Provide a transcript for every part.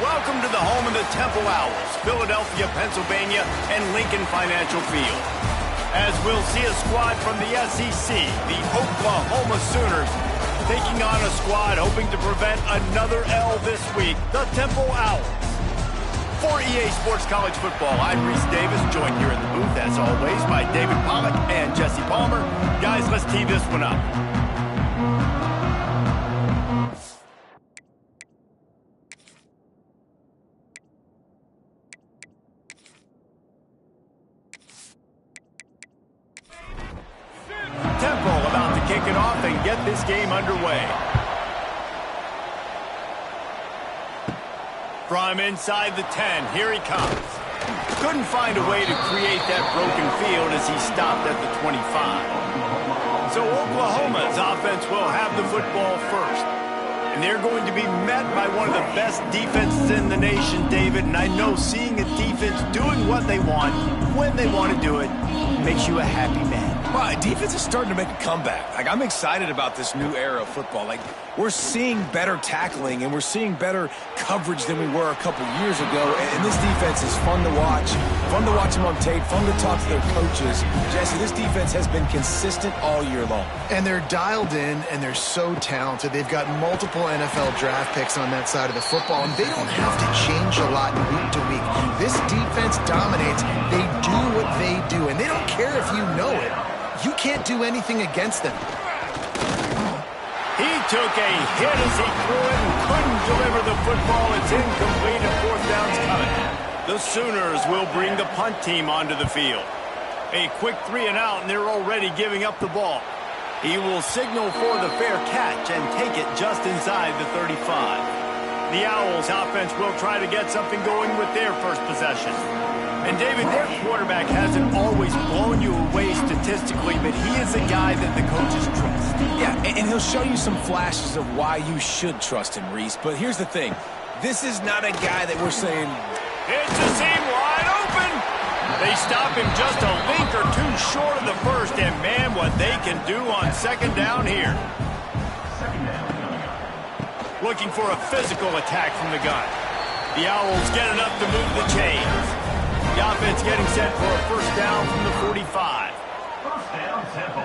Welcome to the home of the Temple Owls, Philadelphia, Pennsylvania, and Lincoln Financial Field. As we'll see a squad from the SEC, the Oklahoma Sooners, taking on a squad hoping to prevent another L this week, the Temple Owls. For EA Sports College Football, I'm Reese Davis, joined here in the booth, as always, by David Pollack and Jesse Palmer. Guys, let's tee this one up. Temple about to kick it off and get this game underway. From inside the 10, here he comes. Couldn't find a way to create that broken field as he stopped at the 25. So Oklahoma's offense will have the football first. And they're going to be met by one of the best defenses in the nation, David. And I know seeing a defense doing what they want, when they want to do it, makes you a happy man. Well, defense is starting to make a comeback. I'm excited about this new era of football. We're seeing better tackling, and we're seeing better coverage than we were a couple years ago. And this defense is fun to watch them on tape, fun to talk to their coaches. Jesse, this defense has been consistent all year long. And they're dialed in, and they're so talented. They've got multiple NFL draft picks on that side of the football, and they don't have to change a lot week to week. This defense dominates. They do what they do, and they don't care if you know it. You can't do anything against them. He took a hit as he threw it and couldn't deliver the football. It's incomplete and fourth down's coming. The Sooners will bring the punt team onto the field. A quick 3 and out, and they're already giving up the ball. He will signal for the fair catch and take it just inside the 35. The Owls offense will try to get something going with their first possession. And David, their quarterback hasn't always blown you away statistically, but he is a guy that the coaches trust. Yeah, and he'll show you some flashes of why you should trust him, Reese. But here's the thing. This is not a guy that we're saying... It's a seam wide open. They stop him just a link or two short of the first, and man, what they can do on second down here. Looking for a physical attack from the gun. The Owls get enough to move the chains. The offense getting set for a first down from the 45. First down, Temple.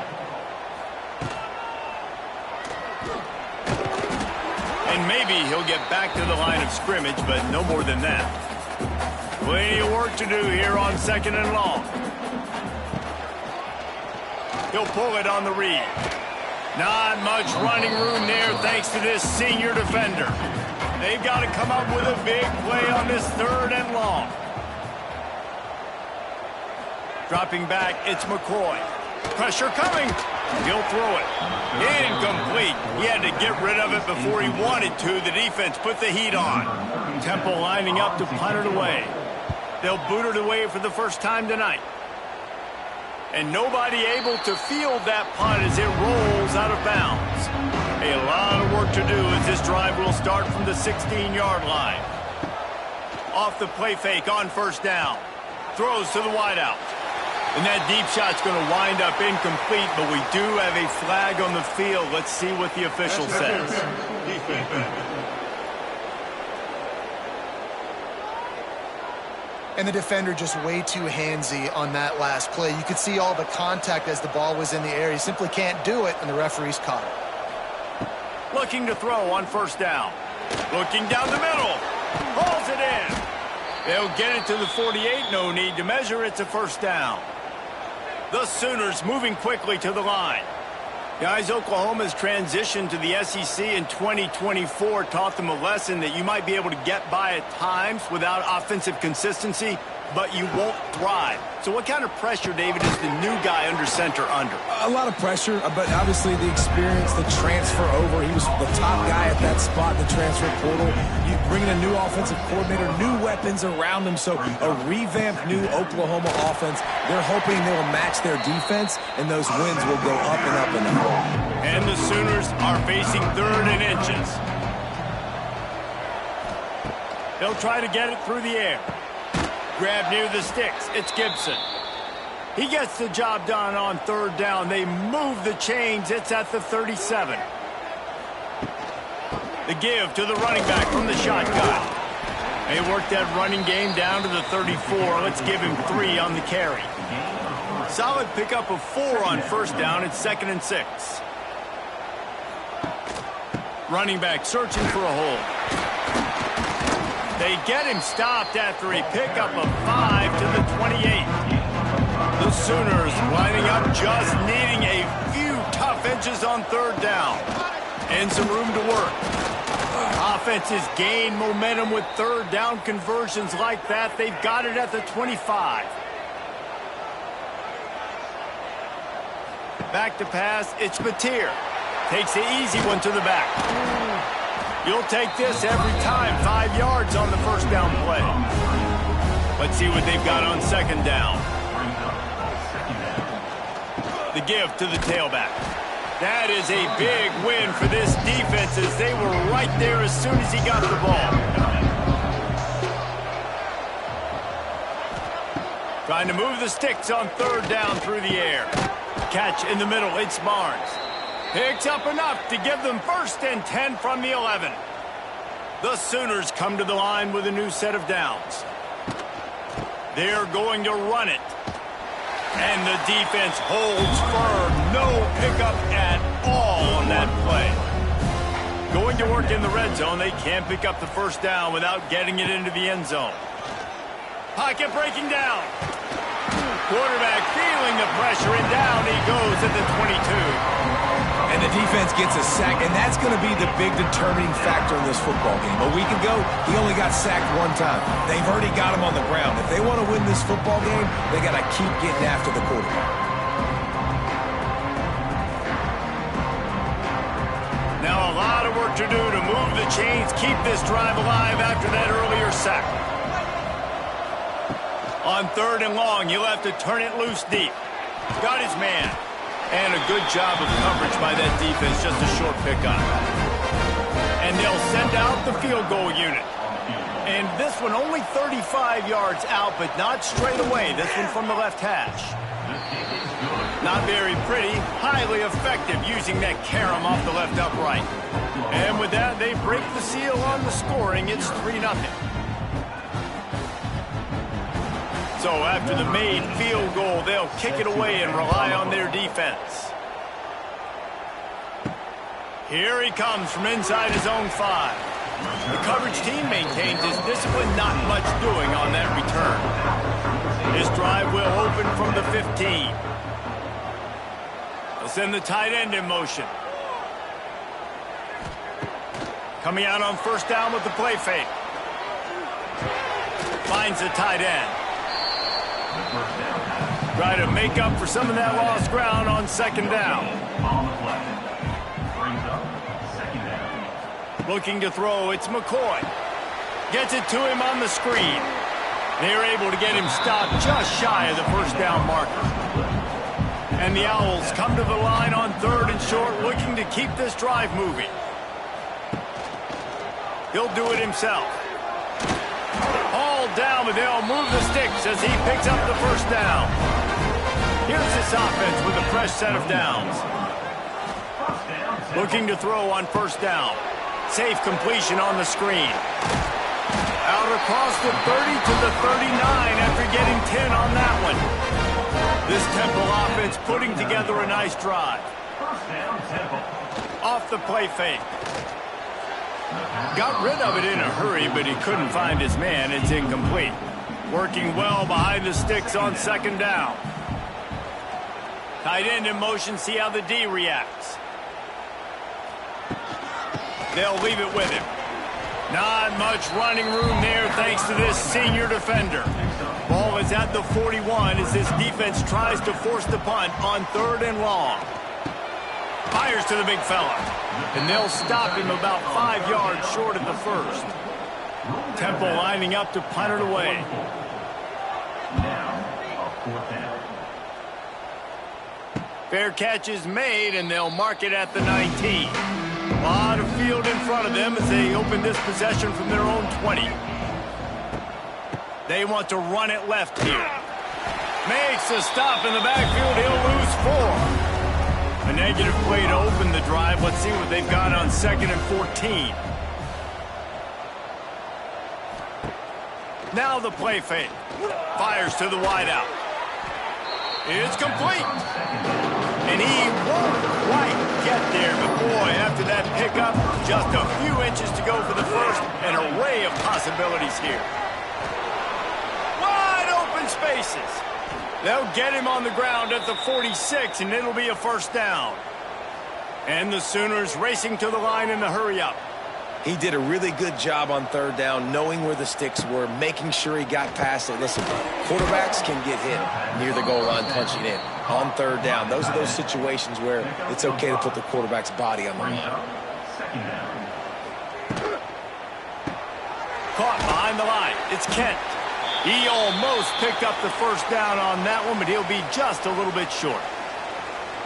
And maybe he'll get back to the line of scrimmage, but no more than that. Plenty of work to do here on second and long. He'll pull it on the read. Not much running room there thanks to this senior defender. They've got to come up with a big play on this third and long. Dropping back, it's McCoy. Pressure coming. He'll throw it. Incomplete. He had to get rid of it before he wanted to. The defense put the heat on. Temple lining up to punt it away. They'll boot it away for the first time tonight. And nobody able to field that punt as it rolls out of bounds. A lot of work to do as this drive will start from the 16-yard line. Off the play fake on first down. Throws to the wideout. And that deep shot's going to wind up incomplete, but we do have a flag on the field. Let's see what the official says. And the defender just way too handsy on that last play. You could see all the contact as the ball was in the air. He simply can't do it, and the referee's caught it. Looking to throw on first down. Looking down the middle. Hauls it in. They'll get it to the 48. No need to measure. It's a first down. The Sooners moving quickly to the line. Guys, Oklahoma's transition to the SEC in 2024 taught them a lesson that you might be able to get by at times without offensive consistency, but you won't thrive. So what kind of pressure, David, is the new guy under center under? A lot of pressure, but obviously the experience, the transfer over. He was the top guy at that spot, the transfer portal. You bring in a new offensive coordinator, new weapons around him, so a revamped new Oklahoma offense. They're hoping they will match their defense, and those wins will go up and up and up. And the Sooners are facing third and inches. They'll try to get it through the air. Grab near the sticks. It's Gibson. He gets the job done on third down. They move the chains. It's at the 37. The give to the running back from the shotgun. They worked that running game down to the 34. Let's give him 3 on the carry. Solid pickup of 4 on first down. It's 2nd and 6. Running back searching for a hole. They get him stopped after a pickup of 5 to the 28. The Sooners lining up, just needing a few tough inches on 3rd down. And some room to work. Offenses gain momentum with 3rd down conversions like that. They've got it at the 25. Back to pass, it's Mateer. Takes the easy one to the back. You'll take this every time. 5 yards on the first down play. Let's see what they've got on 2nd down. The give to the tailback. That is a big win for this defense as they were right there as soon as he got the ball. Trying to move the sticks on 3rd down through the air. Catch in the middle, it's Barnes. Picks up enough to give them 1st and 10 from the 11. The Sooners come to the line with a new set of downs. They're going to run it. And the defense holds firm. No pickup at all on that play. Going to work in the red zone. They can't pick up the first down without getting it into the end zone. Pocket breaking down. Quarterback feeling the pressure, and down he goes at the 22. And the defense gets a sack, and that's going to be the big determining factor in this football game. A week ago, he only got sacked 1 time. They've already got him on the ground. If they want to win this football game, they got to keep getting after the quarterback. Now a lot of work to do to move the chains, keep this drive alive after that earlier sack. On 3rd and long, you'll have to turn it loose deep. Got his man. And a good job of coverage by that defense, just a short pickup. And they'll send out the field goal unit. And this one only 35 yards out, but not straight away. This one from the left hash. Not very pretty, highly effective using that carom off the left upright. And with that, they break the seal on the scoring. It's 3-0. So after the made field goal, they'll kick it away and rely on their defense. Here he comes from inside his own 5. The coverage team maintains his discipline, not much doing on that return. This drive will open from the 15. They'll send the tight end in motion. Coming out on 1st down with the play fake. Finds the tight end. Try to make up for some of that lost ground on 2nd down. Looking to throw, it's McCoy. Gets it to him on the screen. They're able to get him stopped just shy of the first down marker. And the Owls come to the line on 3rd and short, looking to keep this drive moving. He'll do it himself. All down, but they'll move the sticks as he picks up the first down. Here's this offense with a fresh set of downs. Looking to throw on 1st down. Safe completion on the screen. Out across the 30 to the 39 after getting 10 on that one. This Temple offense putting together a nice drive. Off the play fake. Got rid of it in a hurry, but he couldn't find his man. It's incomplete. Working well behind the sticks on 2nd down. Tight end in motion, see how the D reacts. They'll leave it with him. Not much running room there thanks to this senior defender. Ball is at the 41 as this defense tries to force the punt on 3rd and long. Fires to the big fella. And they'll stop him about 5 yards short of the 1st. Temple lining up to punt it away. Fair catch is made, and they'll mark it at the 19. A lot of field in front of them as they open this possession from their own 20. They want to run it left here. Makes a stop in the backfield. He'll lose 4. A negative play to open the drive. Let's see what they've got on 2nd and 14. Now the play fake. Fires to the wideout. It's complete. And he won't quite get there. But boy, after that pickup, just a few inches to go for the first. An array of possibilities here. Wide open spaces. They'll get him on the ground at the 46, and it'll be a first down. And the Sooners racing to the line in the hurry-up. He did a really good job on third down, knowing where the sticks were, making sure he got past it. Listen, quarterbacks can get hit near the goal line punching in. On third down, those are those situations where it's okay to put the quarterback's body on the line. Caught behind the line. It's Kent. He almost picked up the first down on that one, but he'll be just a little bit short.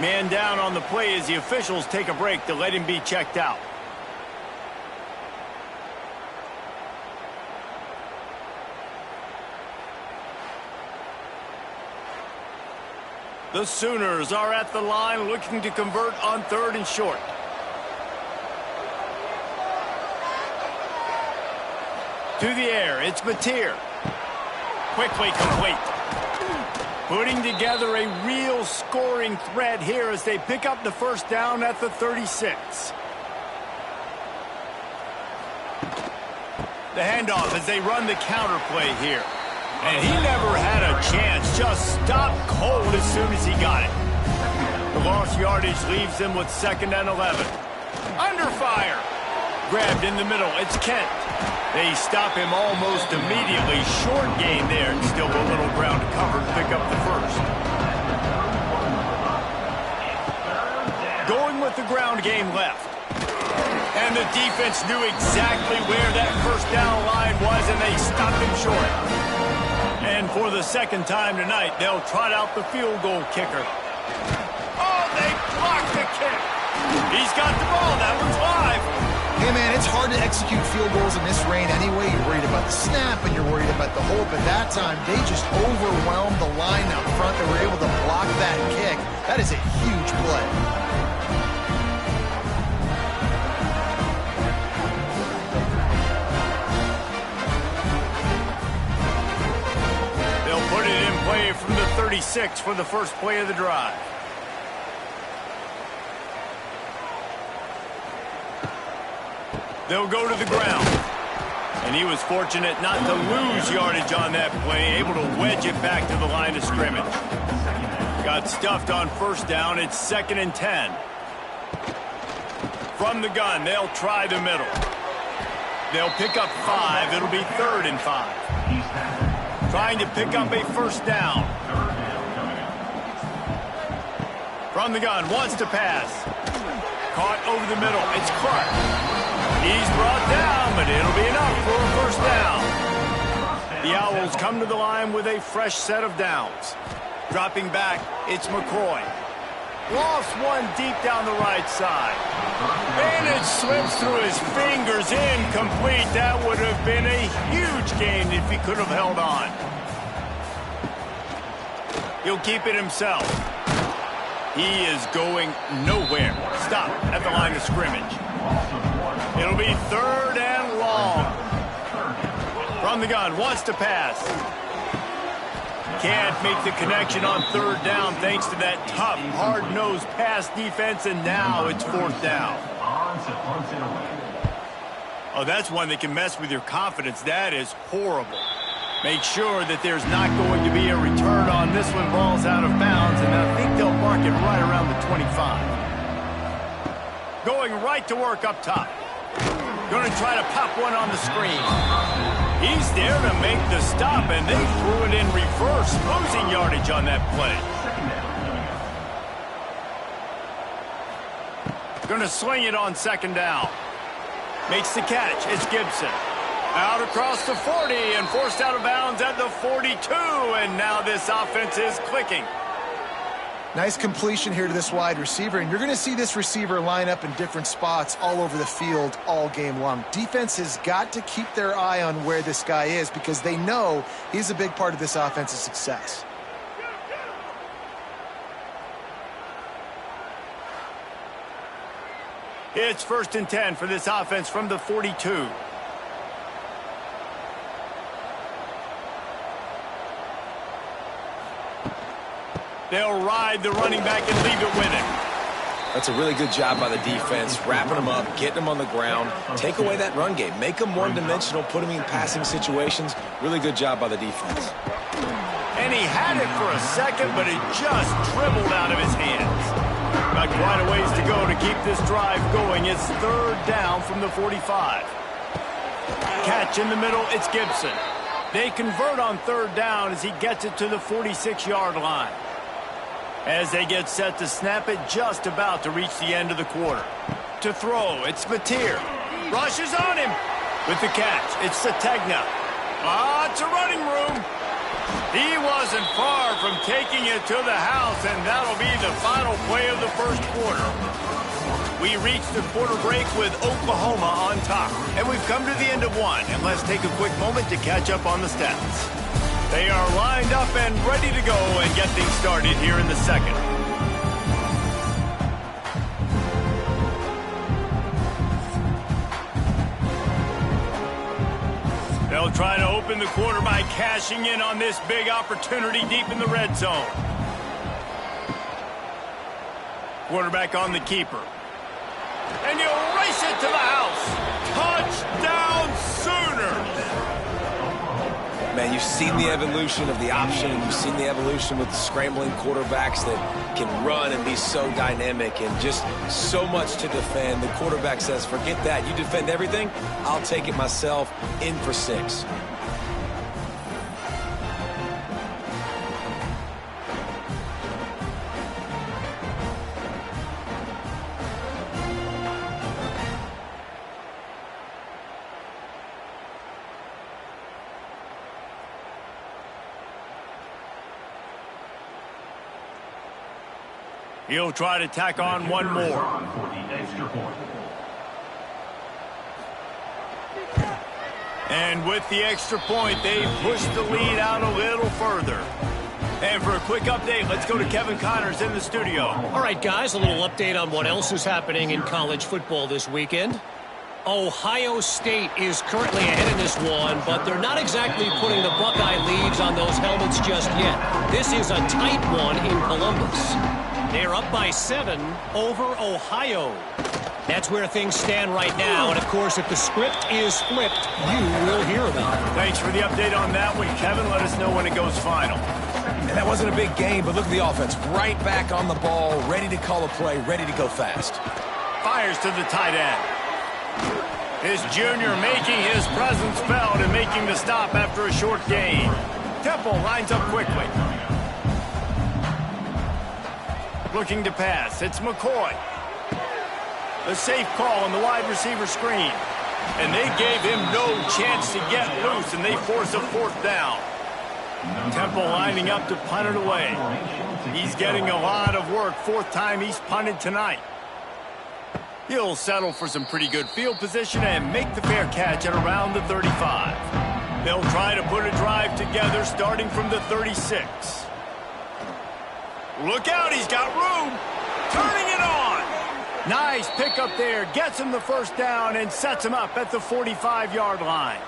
Man down on the play as the officials take a break to let him be checked out. The Sooners are at the line looking to convert on third and short. To the air, it's Mateer. Quickly complete. Putting together a real scoring threat here as they pick up the first down at the 36. The handoff as they run the counter play here. And he never had a chance, just stopped cold as soon as he got it. The lost yardage leaves them with 2nd and 11. Under fire. Grabbed in the middle, it's Kent. They stop him almost immediately. Short gain there, and still a little ground to cover to pick up the first. Going with the ground game left. And the defense knew exactly where that first down line was, and they stopped him short. And for the second time tonight, they'll trot out the field goal kicker. Oh, they blocked the kick. He's got the ball. That one's live. Hey, man, it's hard to execute field goals in this rain anyway. You're worried about the snap and you're worried about the hole. But that time, they just overwhelmed the line out front. They were able to block that kick. That is a huge play. Put it in play from the 36 for the first play of the drive. They'll go to the ground. And he was fortunate not to lose yardage on that play, able to wedge it back to the line of scrimmage. Got stuffed on first down. It's 2nd and 10. From the gun, they'll try the middle. They'll pick up 5. It'll be 3rd and 5. Trying to pick up a first down. From the gun, wants to pass. Caught over the middle. It's Clark. He's brought down, but it'll be enough for a first down. The Owls come to the line with a fresh set of downs. Dropping back, it's McCoy. Lost one deep down the right side. And it slips through his fingers, incomplete. That would have been a huge gain if he could have held on. He'll keep it himself. He is going nowhere. Stop at the line of scrimmage. It'll be 3rd and long. From the gun, wants to pass. Can't make the connection on 3rd down thanks to that tough, hard-nosed pass defense, and now it's 4th down. Oh, that's one that can mess with your confidence. That is horrible. Make sure that there's not going to be a return on this one. Ball's out of bounds, and I think they'll mark it right around the 25. Going right to work up top. Going to try to pop one on the screen. He's there to make the stop, and they threw it in reverse, losing yardage on that play. Going to sling it on 2nd down. Makes the catch. It's Gibson. Out across the 40 and forced out of bounds at the 42, and now this offense is clicking. Nice completion here to this wide receiver, and you're going to see this receiver line up in different spots all over the field all game long. Defense has got to keep their eye on where this guy is because they know he's a big part of this offense's success. It's 1st and 10 for this offense from the 42. They'll ride the running back and leave it with him. That's a really good job by the defense, wrapping them up, getting them on the ground. Take away that run game. Make them one-dimensional, put them in passing situations. Really good job by the defense. And he had it for a second, but it just dribbled out of his hands. Got quite a ways to go to keep this drive going. It's third down from the 45. Catch in the middle, it's Gibson. They convert on third down as he gets it to the 46-yard line. As they get set to snap it, just about to reach the end of the quarter. To throw, it's Mateer. Rushes on him. With the catch, it's Sategna. Lots of running room. He wasn't far from taking it to the house, and that'll be the final play of the first quarter. We reach the quarter break with Oklahoma on top, and we've come to the end of one. And let's take a quick moment to catch up on the stats. They are lined up and ready to go and get things started here in the second. They'll try to open the quarter by cashing in on this big opportunity deep in the red zone. Quarterback on the keeper. And you'll race it to the house. Touchdown Sooners! Man, you've seen the evolution of the option, and you've seen the evolution with the scrambling quarterbacks that can run and be so dynamic and just so much to defend. The quarterback says, forget that. You defend everything, I'll take it myself. In for 6. He'll try to tack on one more. And with the extra point, they push the lead out a little further. And for a quick update, let's go to Kevin Connors in the studio. All right, guys, a little update on what else is happening in college football this weekend. Ohio State is currently ahead in this one, but they're not exactly putting the Buckeye leaves on those helmets just yet. This is a tight one in Columbus. They're up by 7 over Ohio. That's where things stand right now, and of course, if the script is flipped, you will hear about it. Thanks for the update on that one, Kevin. Let us know when it goes final. And that wasn't a big game, but look at the offense. Right back on the ball, ready to call a play, ready to go fast. Fires to the tight end. This junior making his presence felt and making the stop after a short gain. Temple lines up quickly. Looking to pass. It's McCoy. A safe call on the wide receiver screen. And they gave him no chance to get loose, and they force a fourth down. Temple lining up to punt it away. He's getting a lot of work. Fourth time he's punted tonight. He'll settle for some pretty good field position and make the fair catch at around the 35. They'll try to put a drive together starting from the 36. Look out, he's got room. Turning it on. Nice pickup there. Gets him the first down and sets him up at the 45-yard line.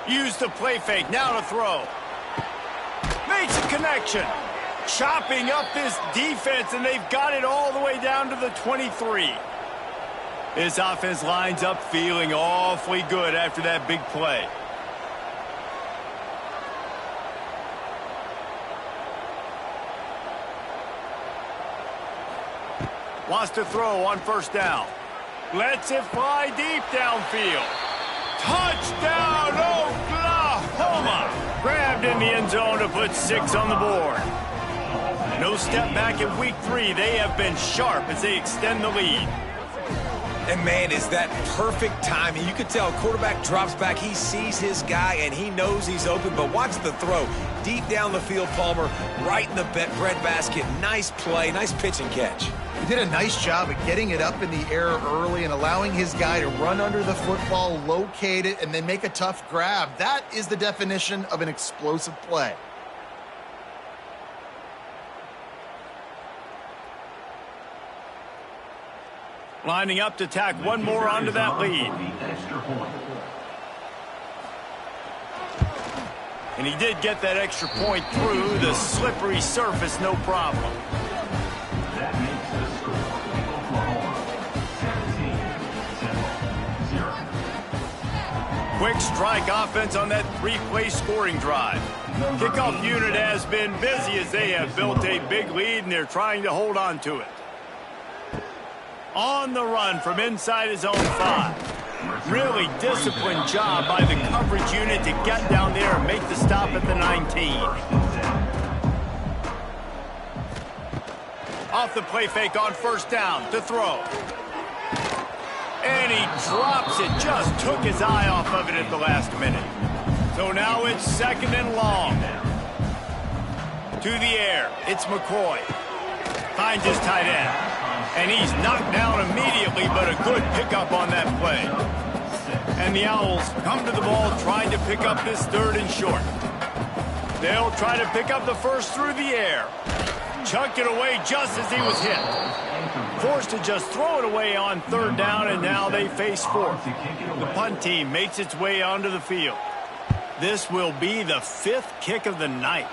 Use the play fake. Now to throw. Makes a connection. Chopping up this defense, and they've got it all the way down to the 23. This offense lines up feeling awfully good after that big play. Wants to throw on first down. Lets it fly deep downfield. Touchdown, Oklahoma! Grabbed in the end zone to put 6 on the board. No step back in week 3. They have been sharp as they extend the lead. And, man, is that perfect timing. You can tell quarterback drops back. He sees his guy, and he knows he's open. But watch the throw. Deep down the field, Palmer, right in the breadbasket. Nice play, nice pitch and catch. He did a nice job of getting it up in the air early and allowing his guy to run under the football, locate it, and then make a tough grab. That is the definition of an explosive play. Lining up to tack one more onto that lead. And he did get that extra point through the slippery surface, no problem. That makes the score Oklahoma 17-0. Quick strike offense on that three-play scoring drive. Kickoff unit has been busy as they have built a big lead, and they're trying to hold on to it. On the run from inside his own 5. Really disciplined job by the coverage unit to get down there and make the stop at the 19. Off the play fake on first down to throw. And he drops it, just took his eye off of it at the last minute. So now it's second and long. To the air, it's McCoy. Finds his tight end. And he's knocked down immediately, but a good pickup on that play. And the Owls come to the ball trying to pick up this third and short. They'll try to pick up the first through the air. Chucked it away just as he was hit. Forced to just throw it away on third down, and now they face fourth. The punt team makes its way onto the field. This will be the 5th kick of the night.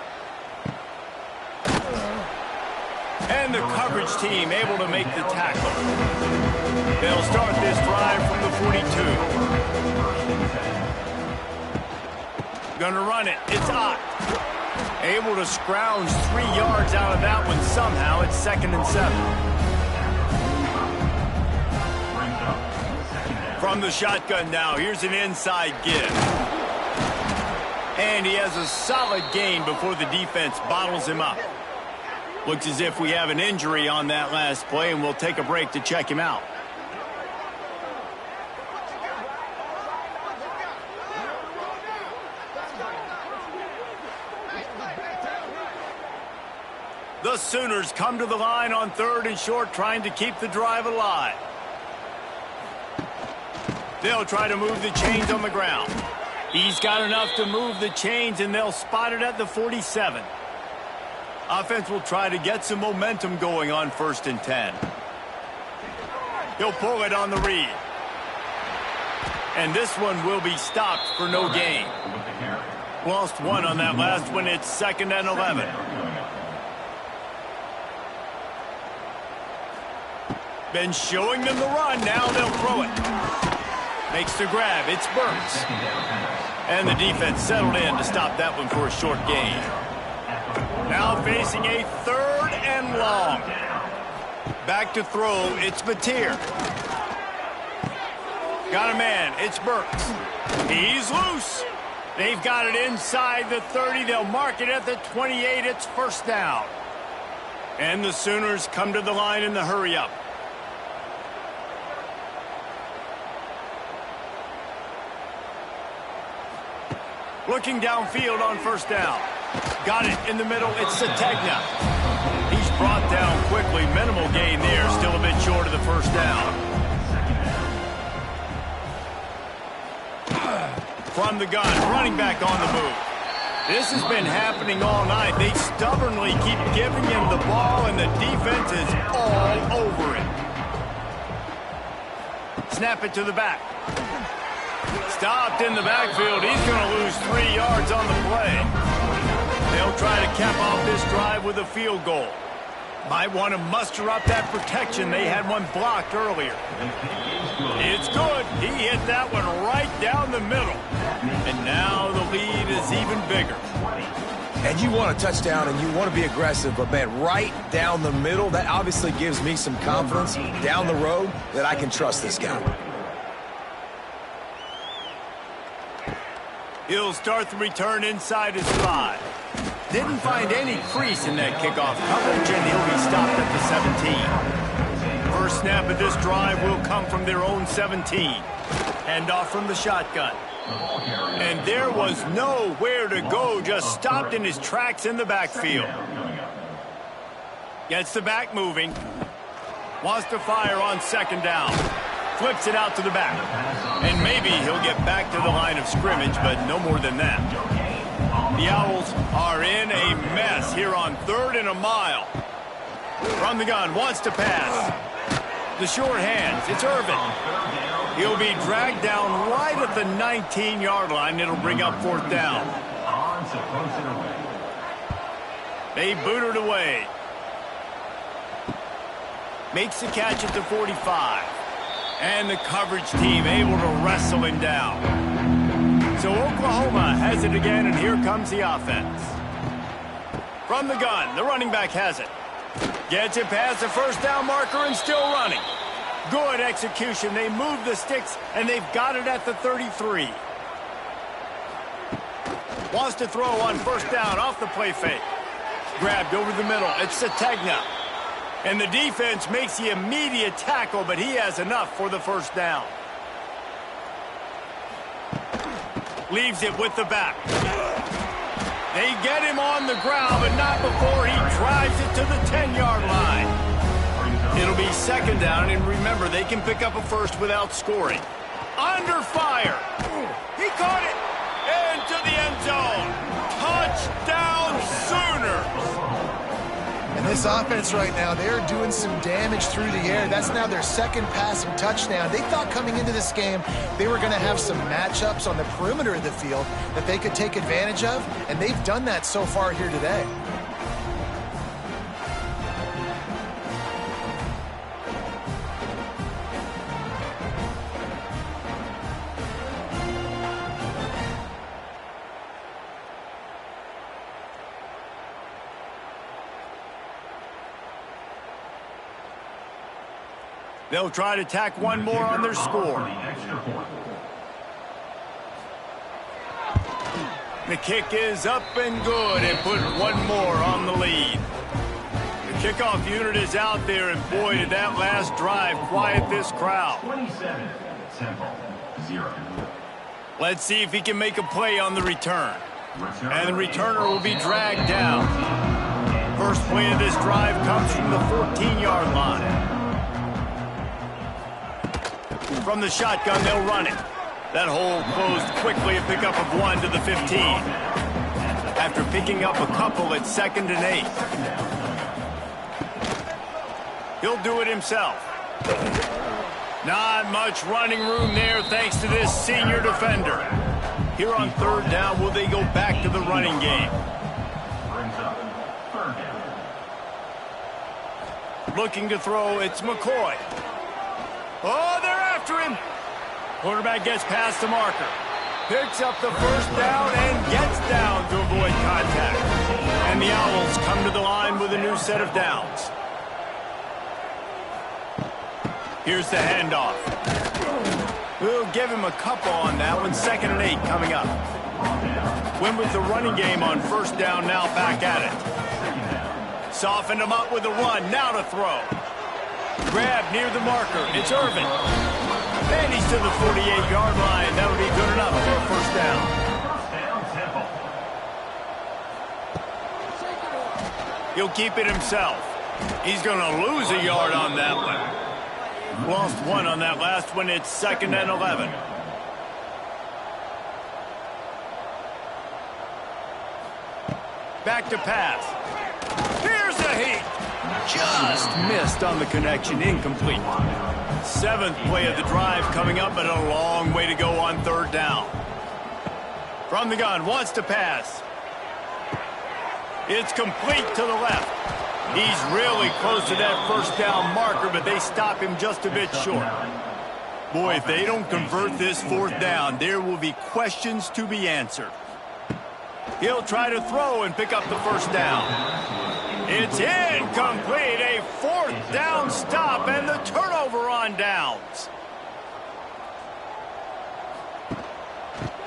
And the coverage team able to make the tackle. They'll start this drive from the 42. Gonna run it. It's Ott. Able to scrounge 3 yards out of that one somehow. It's second and 7. From the shotgun now, here's an inside give. And he has a solid gain before the defense bottles him up. Looks as if we have an injury on that last play, and we'll take a break to check him out. The Sooners come to the line on third and short, trying to keep the drive alive. They'll try to move the chains on the ground. He's got enough to move the chains, and they'll spot it at the 47. Offense will try to get some momentum going on first and 10. He'll pull it on the read. And this one will be stopped for no gain. Lost one on that last one. It's second and 11. Been showing them the run. Now they'll throw it. Makes the grab. It's Burks. And the defense settled in to stop that one for a short gain. Now facing a third and long. Back to throw. It's Mateer. Got a man. It's Burks. He's loose. They've got it inside the 30. They'll mark it at the 28. It's first down. And the Sooners come to the line in the hurry-up. Looking downfield on first down. Got it in the middle. It's Sategna. He's brought down quickly. Minimal gain there. Still a bit short of the first down. From the gun. Running back on the move. This has been happening all night. They stubbornly keep giving him the ball, and the defense is all over it. Snap it to the back. Stopped in the backfield. He's going to lose 3 yards on the play. They'll try to cap off this drive with a field goal. Might want to muster up that protection. They had one blocked earlier. It's good. He hit that one right down the middle. And now the lead is even bigger. And you want a touchdown and you want to be aggressive, but man, right down the middle, that obviously gives me some confidence down the road that I can trust this guy. He'll start the return inside his 5. Didn't find any crease in that kickoff coverage, and he'll be stopped at the 17. First snap of this drive will come from their own 17. Hand off from the shotgun. And there was nowhere to go, just stopped in his tracks in the backfield. Gets the back moving. Wants to fire on second down. Flips it out to the back. And maybe he'll get back to the line of scrimmage, but no more than that. The Owls are in a mess here on third and a mile. From the gun, wants to pass. The short hands, it's Irvin. He'll be dragged down right at the 19-yard line. It'll bring up fourth down. So throws it away. They boot it away. Makes the catch at the 45. And the coverage team able to wrestle him down. So Oklahoma has it again, and here comes the offense. From the gun, the running back has it. Gets it past the first down marker and still running. Good execution. They move the sticks, and they've got it at the 33. Wants to throw on first down off the play fake. Grabbed over the middle. It's Sategna. And the defense makes the immediate tackle, but he has enough for the first down. Leaves it with the back. They get him on the ground, but not before he drives it to the 10-yard line. It'll be second down, and remember, they can pick up a first without scoring. Under fire. He caught it into the end zone. Touchdown Sooners. And this offense right now, they're doing some damage through the air. That's now their second passing touchdown. They thought coming into this game they were going to have some matchups on the perimeter of the field that they could take advantage of, and they've done that so far here today. They'll try to tack one more on their score. The kick is up and good, and put one more on the lead. The kickoff unit is out there, and boy, did that last drive quiet this crowd. 27, Temple, 0. Let's see if he can make a play on the return. And the returner will be dragged down. First play of this drive comes from the 14-yard line. From the shotgun, they'll run it. That hole closed quickly, a pickup of 1 to the 15. After picking up a couple at 2nd and 8. He'll do it himself. Not much running room there thanks to this senior defender. Here on third down, will they go back to the running game? Brings up third down. Looking to throw, it's McCoy. Oh, they're after him. Quarterback gets past the marker. Picks up the first down and gets down to avoid contact. And the Owls come to the line with a new set of downs. Here's the handoff. We'll give him a couple on that one. 2nd and 8 coming up. Win with the running game on first down, now back at it. Softened him up with a run, now to throw. Grab near the marker. It's Irvin. And he's to the 48-yard line. That'll be good enough for a first down. He'll keep it himself. He's going to lose a yard on that one. Lost 1 on that last one. It's 2nd and 11. Back to pass. Here's the heat. Just missed on the connection. Incomplete. 7th play of the drive coming up, but a long way to go on third down. From the gun, wants to pass. It's complete to the left. He's really close to that first down marker, but they stop him just a bit short. Boy, if they don't convert this fourth down, there will be questions to be answered. He'll try to throw and pick up the first down. It's incomplete. A fourth down stop and the turnover on downs.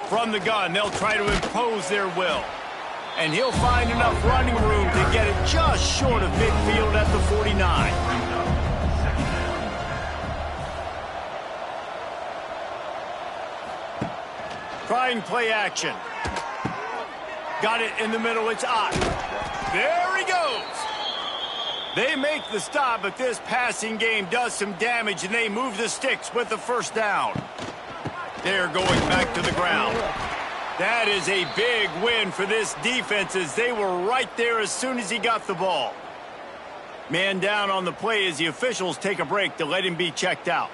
From the gun, they'll try to impose their will. And he'll find enough running room to get it just short of midfield at the 49. Trying play action. Got it in the middle. It's Ott. There he goes. They make the stop, but this passing game does some damage, and they move the sticks with the first down. They're going back to the ground. That is a big win for this defense, as they were right there as soon as he got the ball. Man down on the play as the officials take a break to let him be checked out.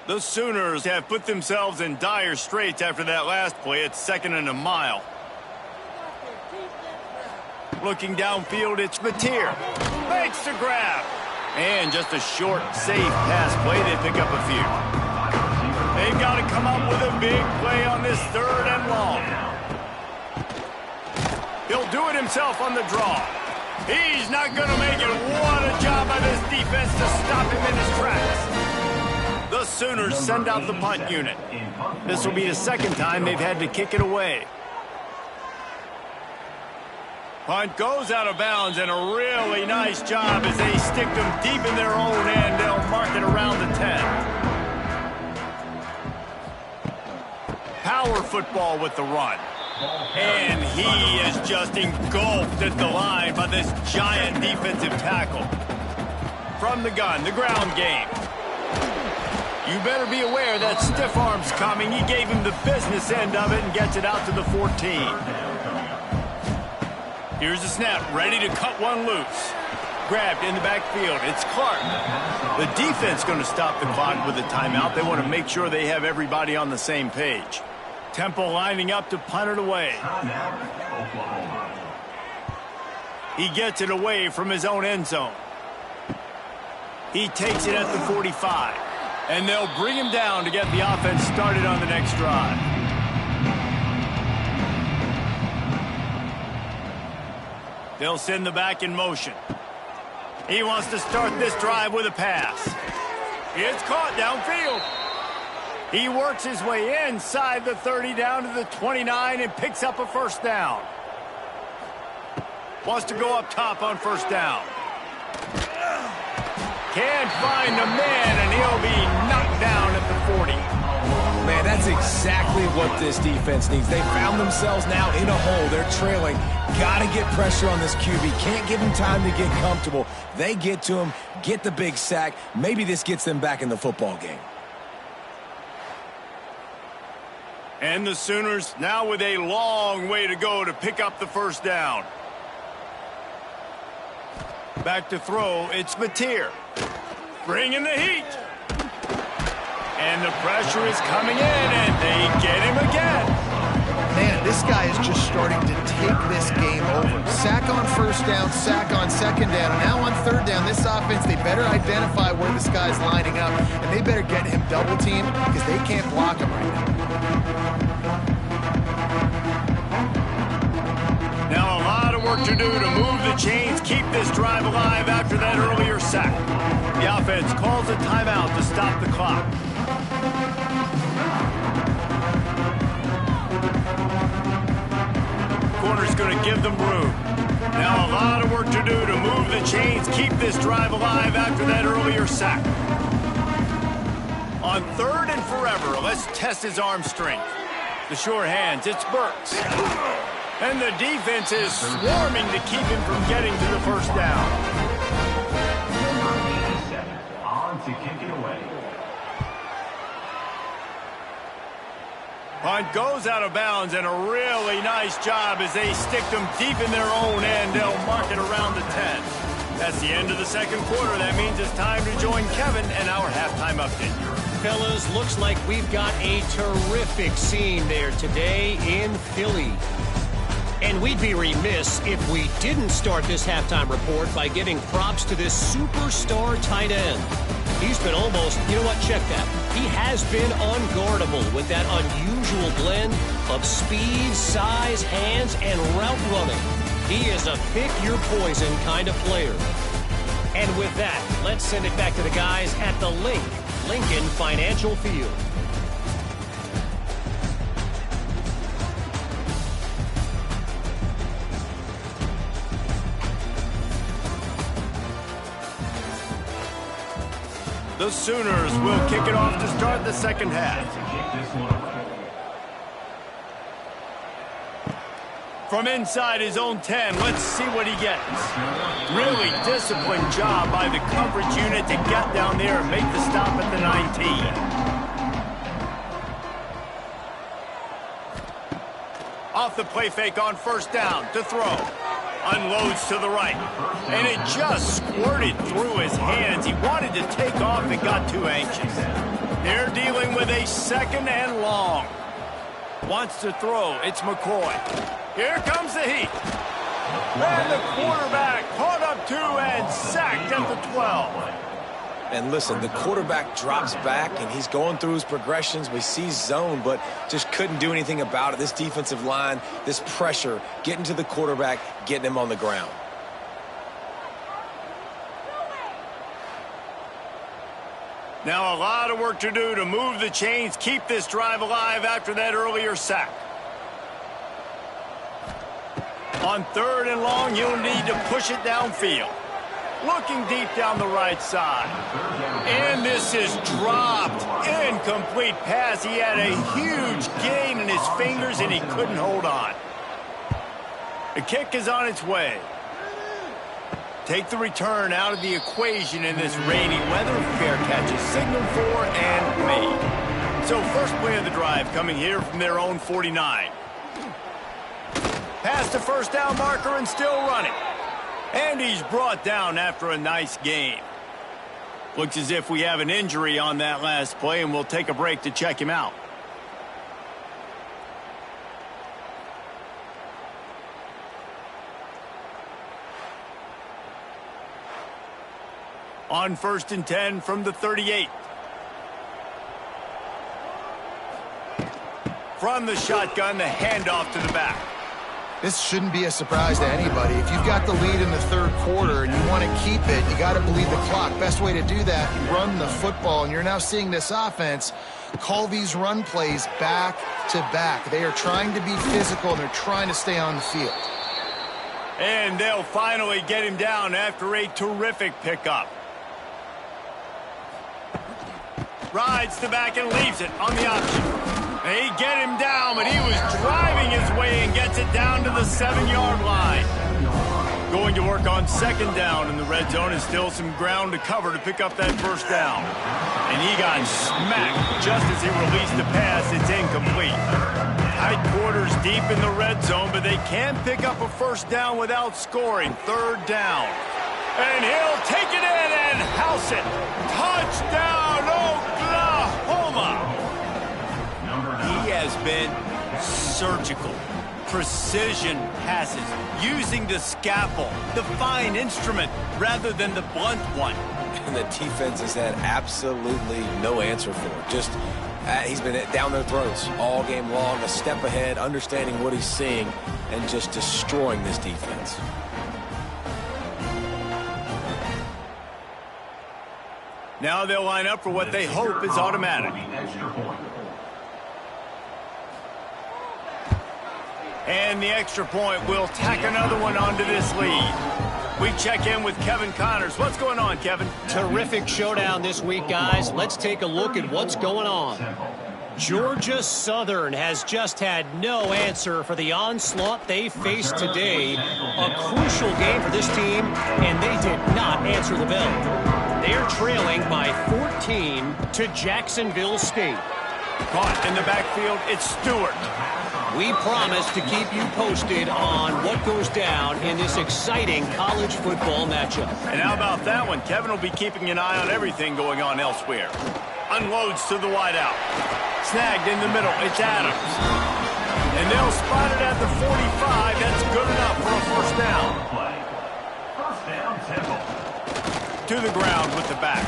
The Sooners have put themselves in dire straits after that last play. It's 2nd and a mile. Looking downfield, it's Mateer. Makes the grab. And just a short, safe pass play. They pick up a few. They've got to come up with a big play on this 3rd and long. He'll do it himself on the draw. He's not going to make it. What a job by this defense to stop him in his tracks. The Sooners send out the punt unit. This will be the 2nd time they've had to kick it away. Punt goes out of bounds, and a really nice job as they stick them deep in their own end. They'll mark it around the 10. Power football with the run. And he is just engulfed at the line by this giant defensive tackle. From the gun, the ground game. You better be aware that stiff arm's coming. He gave him the business end of it and gets it out to the 14. Here's the snap, ready to cut one loose. Grabbed in the backfield. It's Clark. The defense going to stop the clock with a timeout. They want to make sure they have everybody on the same page. Temple lining up to punt it away. He gets it away from his own end zone. He takes it at the 45. And they'll bring him down to get the offense started on the next drive. They'll send the back in motion. He wants to start this drive with a pass. It's caught downfield. He works his way inside the 30 down to the 29 and picks up a 1st down. Wants to go up top on 1st down. Can't find the man, and he'll be knocked down at the 40. Man, that's exactly what this defense needs. They found themselves now in a hole. They're trailing. Got to get pressure on this QB. Can't give him time to get comfortable. They get to him, get the big sack. Maybe this gets them back in the football game. And the Sooners now with a long way to go to pick up the 1st down. Back to throw, it's Mateer. Bringing the heat. And the pressure is coming in, and they get him again. Man, this guy is just starting to take this game over. Sack on 1st down, sack on 2nd down, and now on 3rd down, this offense, they better identify where this guy's lining up, and they better get him double-teamed because they can't block him right now. Now a lot of work to do to move the chains, keep this drive alive after that earlier sack. The offense calls a timeout to stop the clock. Corner's going to give them room. Now a lot of work to do to move the chains, keep this drive alive after that earlier sack. On 3rd and forever, let's test his arm strength. The sure hands, it's Burks. And the defense is swarming to keep him from getting to the 1st down. On to kick it away. Punt goes out of bounds, and a really nice job as they stick them deep in their own end. They'll mark it around the 10. That's the end of the 2nd quarter. That means it's time to join Kevin and our halftime update. Fellas, looks like we've got a terrific scene there today in Philly. And we'd be remiss if we didn't start this halftime report by giving props to this superstar tight end. He's been almost, you know what, check that. He has been unguardable with that unusual blend of speed, size, hands, and route running. He is a pick-your-poison kind of player. And with that, let's send it back to the guys at the Lincoln Financial Field. The Sooners will kick it off to start the 2nd half. From inside his own 10, let's see what he gets. Really disciplined job by the coverage unit to get down there and make the stop at the 19. Off the play fake on 1st down to throw. Unloads to the right. And it just squirted through his hands. He wanted to take off and got too anxious. They're dealing with a 2nd and long. Wants to throw. It's McCoy. Here comes the heat. And the quarterback caught up 2 and sacked at the 12. And listen, the quarterback drops back, and he's going through his progressions. We see zone, but just couldn't do anything about it. This defensive line, this pressure, getting to the quarterback, getting him on the ground. Now a lot of work to do to move the chains, keep this drive alive after that earlier sack. On 3rd and long, you'll need to push it downfield. Looking deep down the right side. And this is dropped. Incomplete pass. He had a huge gain in his fingers, and he couldn't hold on. The kick is on its way. Take the return out of the equation in this rainy weather. Fair catch is signaled for and made. So first play of the drive coming here from their own 49. Past the first down marker and still running. And he's brought down after a nice gain. Looks as if we have an injury on that last play, and we'll take a break to check him out. On 1st and 10 from the 38. From the shotgun, the handoff to the back. This shouldn't be a surprise to anybody. If you've got the lead in the 3rd quarter and you want to keep it, you got to bleed the clock. Best way to do that, run the football. And you're now seeing this offense call these run plays back to back. They are trying to be physical, and they're trying to stay on the field. And they'll finally get him down after a terrific pickup. Rides the back and leaves it on the option. They get him down, but he was driving his way and gets it down to the 7-yard line. Going to work on 2nd down in the red zone, and still some ground to cover to pick up that 1st down. And he got smacked just as he released the pass. It's incomplete. Tight quarters deep in the red zone, but they can pick up a 1st down without scoring. 3rd down. And he'll take it in and house it. Touchdown, Oklahoma! He has been surgical. Precision passes, using the scalpel, the fine instrument, rather than the blunt one. And the defense has had absolutely no answer for it. Just, he's been down their throats all game long, a step ahead, understanding what he's seeing, and just destroying this defense. Now they'll line up for what they hope is automatic. And the extra point will tack another one onto this lead. We check in with Kevin Connors. What's going on, Kevin? Terrific showdown this week, guys. Let's take a look at what's going on. Georgia Southern has just had no answer for the onslaught they faced today. A crucial game for this team, and they did not answer the bell. They're trailing by 14 to Jacksonville State. Caught in the backfield, it's Stewart. We promise to keep you posted on what goes down in this exciting college football matchup. And how about that one? Kevin will be keeping an eye on everything going on elsewhere. Unloads to the wideout. Snagged in the middle, it's Adams. And they'll spot it at the 45. That's good enough for a 1st down. First down, Temple. To the ground with the back.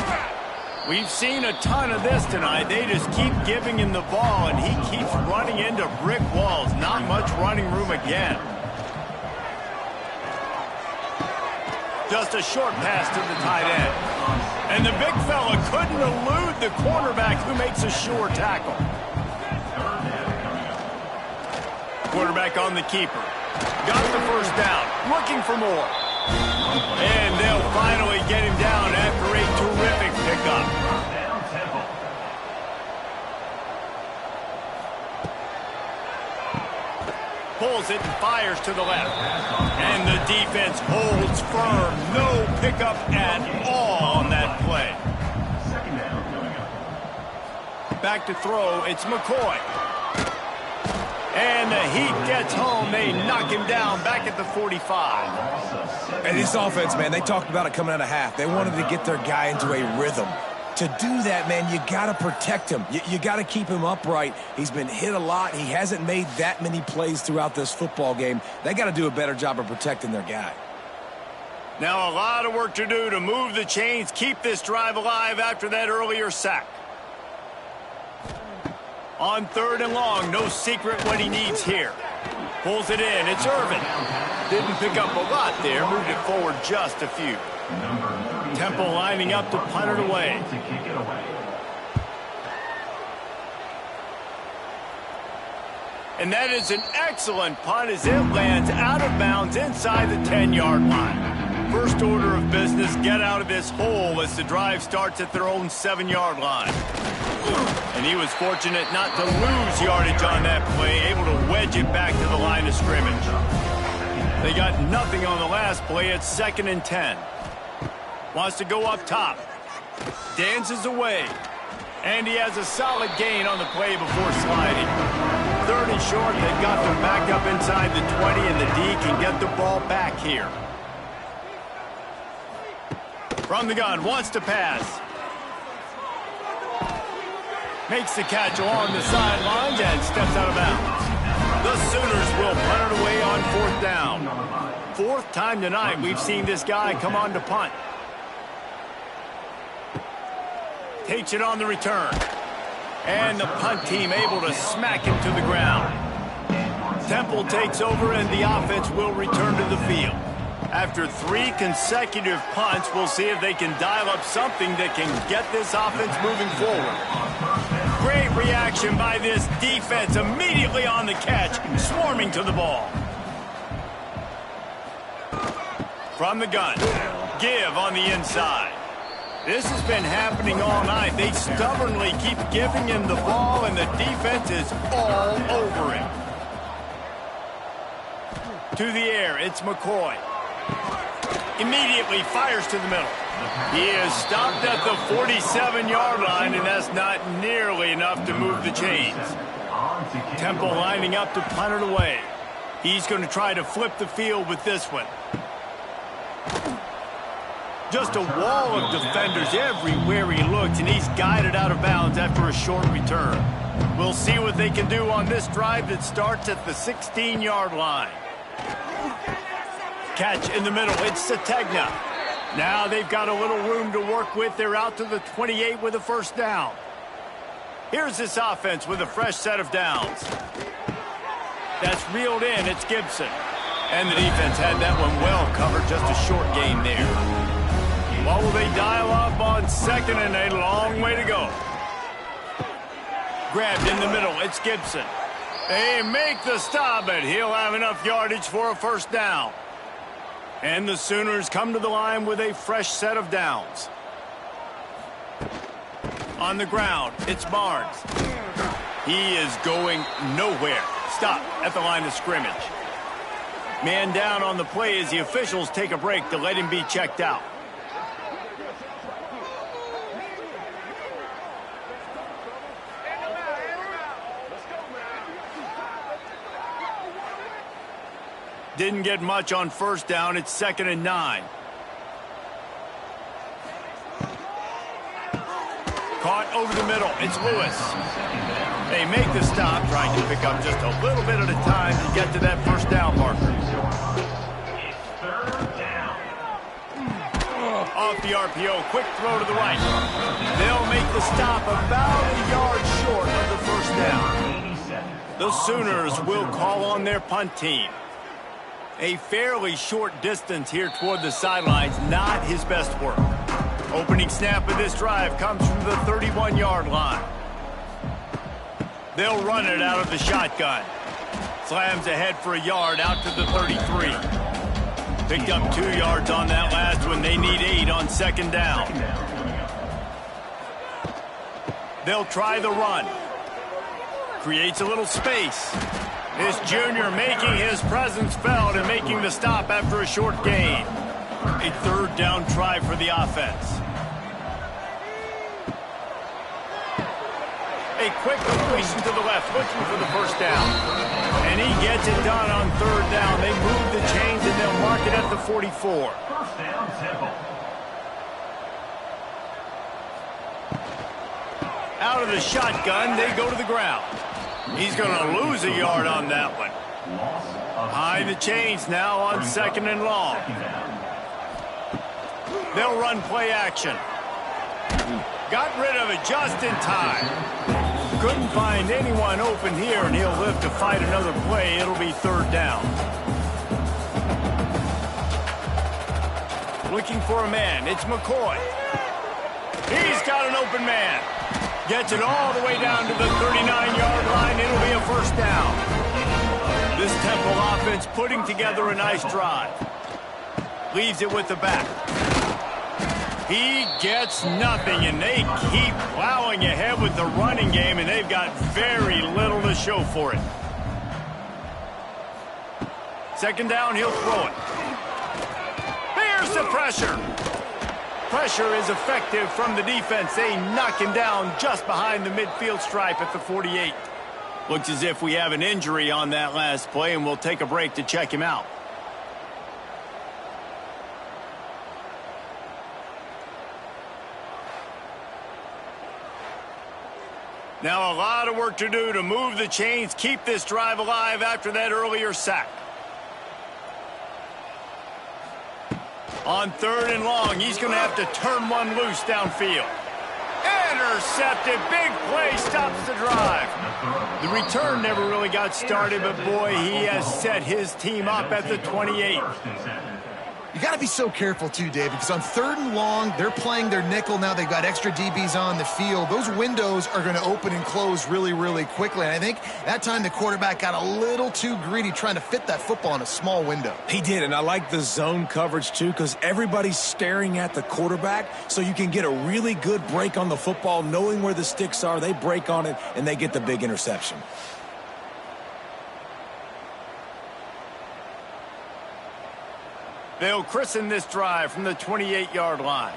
We've seen a ton of this tonight. They just keep giving him the ball, and he keeps running into brick walls. Not much running room again. Just a short pass to the tight end. And the big fella couldn't elude the cornerback who makes a sure tackle. Quarterback on the keeper. Got the 1st down. Looking for more. And they'll finally get him down after a terrific pickup. Pulls it and fires to the left. And the defense holds firm. No pickup at all on that play. Back to throw. It's McCoy. And the Heat gets home. They knock him down back at the 45. And this offense, man, they talked about it coming out of half. They wanted to get their guy into a rhythm. To do that, man, you got to protect him. You got to keep him upright. He's been hit a lot. He hasn't made that many plays throughout this football game. They got to do a better job of protecting their guy. Now a lot of work to do to move the chains, keep this drive alive after that earlier sack. On 3rd and long, no secret what he needs here. Pulls it in, it's Irvin. Didn't pick up a lot there, moved it forward just a few. Temple lining up to punt it away. And that is an excellent punt as it lands out of bounds inside the 10-yard line. First order of business, get out of this hole as the drive starts at their own 7-yard line. And he was fortunate not to lose yardage on that play, able to wedge it back to the line of scrimmage. They got nothing on the last play at 2nd and 10. Wants to go up top. Dances away. And he has a solid gain on the play before sliding. 3rd and short, they've got them back up inside the 20, and the D can get the ball back here. From the gun, wants to pass. Makes the catch along the sidelines and steps out of bounds. The Sooners will punt it away on 4th down. 4th time tonight we've seen this guy come on to punt. Takes it on the return. And the punt team able to smack him to the ground. Temple takes over and the offense will return to the field. After 3 consecutive punts, we'll see if they can dial up something that can get this offense moving forward. Great reaction by this defense, immediately on the catch, swarming to the ball. From the gun, give on the inside. This has been happening all night. They stubbornly keep giving him the ball, and the defense is all over him. To the air, it's McCoy. Immediately fires to the middle. He is stopped at the 47-yard line, and that's not nearly enough to move the chains. Temple lining up to punt it away. He's going to try to flip the field with this one. Just a wall of defenders everywhere he looks, and he's guided out of bounds after a short return. We'll see what they can do on this drive that starts at the 16-yard line. Catch in the middle, it's Sategna. Now they've got a little room to work with. They're out to the 28 with a 1st down. Here's this offense with a fresh set of downs. That's reeled in, it's Gibson. And the defense had that one well covered, just a short gain there. What will they dial up on 2nd and a long way to go? Grabbed in the middle, it's Gibson. They make the stop, but he'll have enough yardage for a 1st down. And the Sooners come to the line with a fresh set of downs. On the ground, it's Barnes. He is going nowhere. Stop at the line of scrimmage. Man down on the play as the officials take a break to let him be checked out. Didn't get much on 1st down. It's 2nd and 9. Caught over the middle. It's Lewis. They make the stop, trying to pick up just a little bit at a time to get to that 1st down marker. Off the RPO, quick throw to the right. They'll make the stop about a yard short of the 1st down. The Sooners will call on their punt team. A fairly short distance here toward the sidelines, not his best work. Opening snap of this drive comes from the 31-yard line. They'll run it out of the shotgun. Slams ahead for a yard out to the 33. Picked up 2 yards on that last one. They need 8 on 2nd down. They'll try the run. Creates a little space. This junior making his presence felt and making the stop after a short gain. A 3rd down try for the offense. A quick completion to the left, looking for the 1st down. And he gets it done on 3rd down. They move the chains and they'll mark it at the 44. 1st down, Temple. Out of the shotgun, they go to the ground. He's going to lose a yard on that one. Behind the chains now on 2nd and long. They'll run play action. Got rid of it just in time. Couldn't find anyone open here, and he'll live to fight another play. It'll be 3rd down. Looking for a man. It's McCoy. He's got an open man. Gets it all the way down to the 39-yard line. It'll be a 1st down. This Temple offense putting together a nice drive. Leaves it with the back. He gets nothing, and they keep plowing ahead with the running game, and they've got very little to show for it. 2nd down, he'll throw it. Here's the pressure. Pressure is effective from the defense. They knock him down just behind the midfield stripe at the 48. Looks as if we have an injury on that last play, and we'll take a break to check him out. Now a lot of work to do to move the chains, keep this drive alive after that earlier sack. On 3rd and long, he's going to have to turn one loose downfield. Intercepted. Big play stops the drive. The return never really got started, but boy, he has set his team up at the 28. You got to be so careful, too, David, because on 3rd and long, they're playing their nickel now. They've got extra DBs on the field. Those windows are going to open and close really, really quickly. And I think that time the quarterback got a little too greedy trying to fit that football in a small window. He did, and I like the zone coverage, too, because everybody's staring at the quarterback, so you can get a really good break on the football, knowing where the sticks are. They break on it, and they get the big interception. They'll christen this drive from the 28-yard line.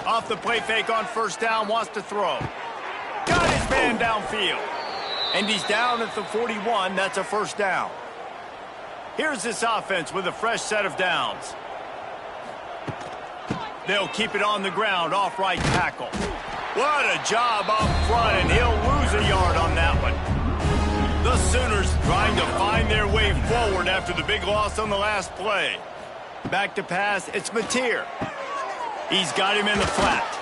Off the play fake on 1st down, wants to throw. Got his man downfield. And he's down at the 41. That's a 1st down. Here's this offense with a fresh set of downs. They'll keep it on the ground, off right tackle. What a job up front, and he'll lose a yard on that one. The Sooners trying to find their way forward after the big loss on the last play. Back to pass, it's Mateer. He's got him in the flat.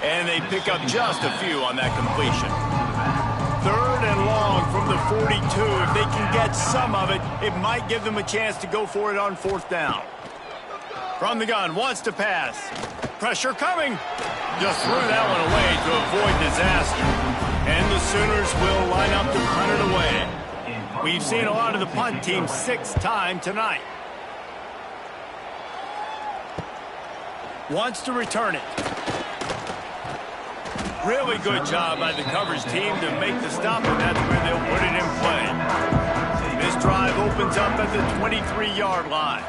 And they pick up just a few on that completion. 3rd and long from the 42. If they can get some of it, it might give them a chance to go for it on 4th down. From the gun, wants to pass. Pressure coming. Just threw that one away to avoid disaster. And the Sooners will line up to punt it away. We've seen a lot of the punt team 6 times tonight. Wants to return it. Really good job by the coverage team to make the stop, and that's where they'll put it in play. This drive opens up at the 23-yard line.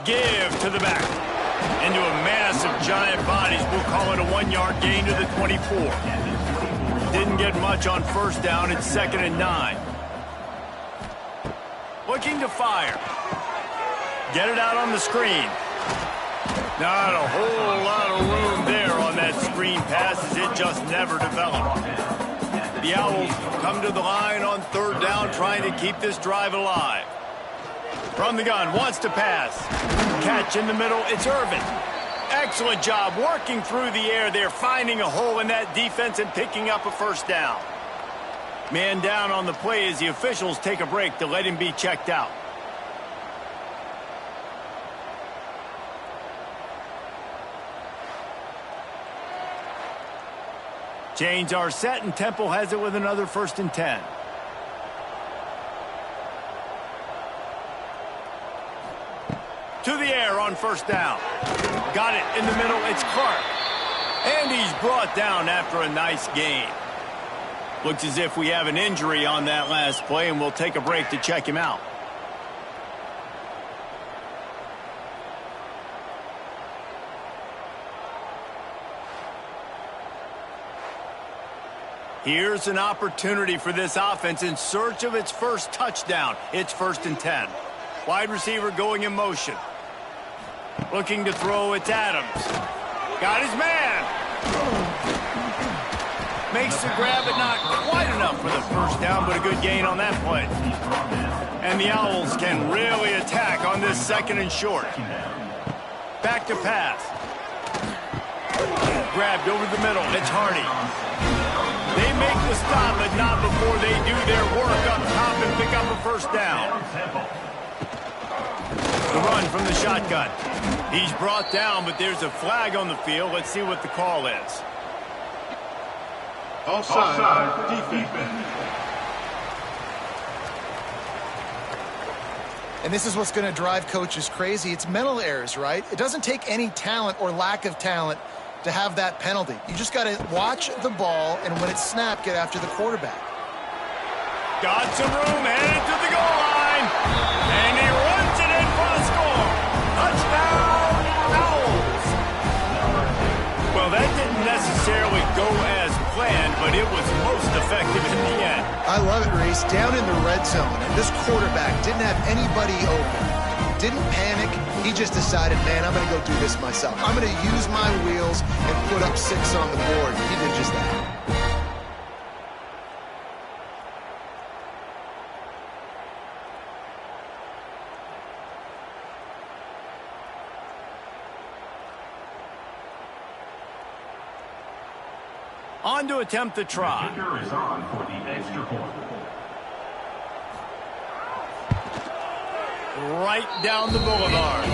Give to the back. Into a mass of giant bodies. We'll call it a 1-yard gain to the 24. Didn't get much on 1st down. It's 2nd and 9. Looking to fire. Get it out on the screen. Not a whole lot of room there on that screen pass, as it just never developed. The Owls come to the line on 3rd down, trying to keep this drive alive. From the gun, wants to pass. Catch in the middle, it's Irvin. Excellent job working through the air there, finding a hole in that defense and picking up a 1st down. Man down on the play as the officials take a break to let him be checked out. Chains are set, and Temple has it with another 1st and 10. To the air on 1st down. Got it in the middle. It's Clark. And he's brought down after a nice gain. Looks as if we have an injury on that last play, and we'll take a break to check him out. Here's an opportunity for this offense in search of its first touchdown. It's 1st and 10. Wide receiver going in motion. Looking to throw, it's Adams. Got his man. Makes the grab, but not quite enough for the first down, but a good gain on that play. And the Owls can really attack on this 2nd and short. Back to pass. Grabbed over the middle. It's Hardy. They make the stop, but not before they do their work up top and pick up a first down. The run from the shotgun. He's brought down, but there's a flag on the field. Let's see what the call is. Offside, defense. And this is what's going to drive coaches crazy. It's mental errors, right? It doesn't take any talent or lack of talent to have that penalty. You just got to watch the ball, and when it's snapped, get after the quarterback. Got some room, headed to the goal line, and he runs it in for the score. Touchdown, Owls. Well, that didn't necessarily go as planned, but it was most effective in the end. I love it, Reese. Down in the red zone, and this quarterback didn't have anybody open. Didn't panic. He just decided, man, I'm going to go do this myself. I'm going to use my wheels and put up 6 on the board. He did just that. On to attempt the try. Kicker is on for the extra point. Right down the boulevard.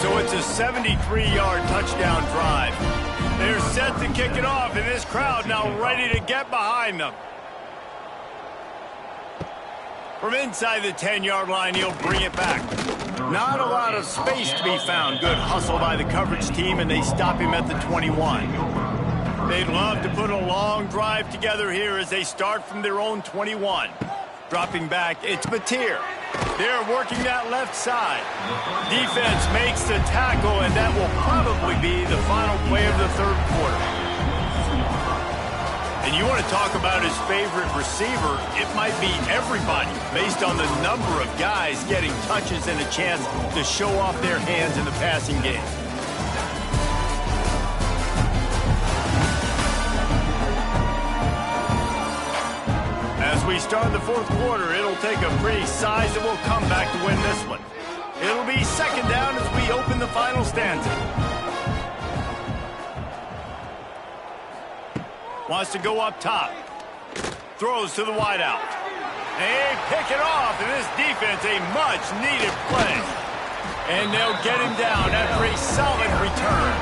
So it's a 73-yard touchdown drive. They're set to kick it off, and this crowd now ready to get behind them. From inside the 10-yard line, he'll bring it back. Not a lot of space to be found. Good hustle by the coverage team, and they stop him at the 21. They'd love to put a long drive together here as they start from their own 21. Dropping back, it's Mateer. They're working that left side. Defense makes the tackle, and that will probably be the final play of the 3rd quarter. And you want to talk about his favorite receiver, it might be everybody based on the number of guys getting touches and a chance to show off their hands in the passing game. As we start the 4th quarter, it'll take a pretty sizable comeback to win this one. It'll be 2nd down as we open the final stanza. Wants to go up top. Throws to the wideout. They pick it off, and this defense a much-needed play. And they'll get him down after a solid return.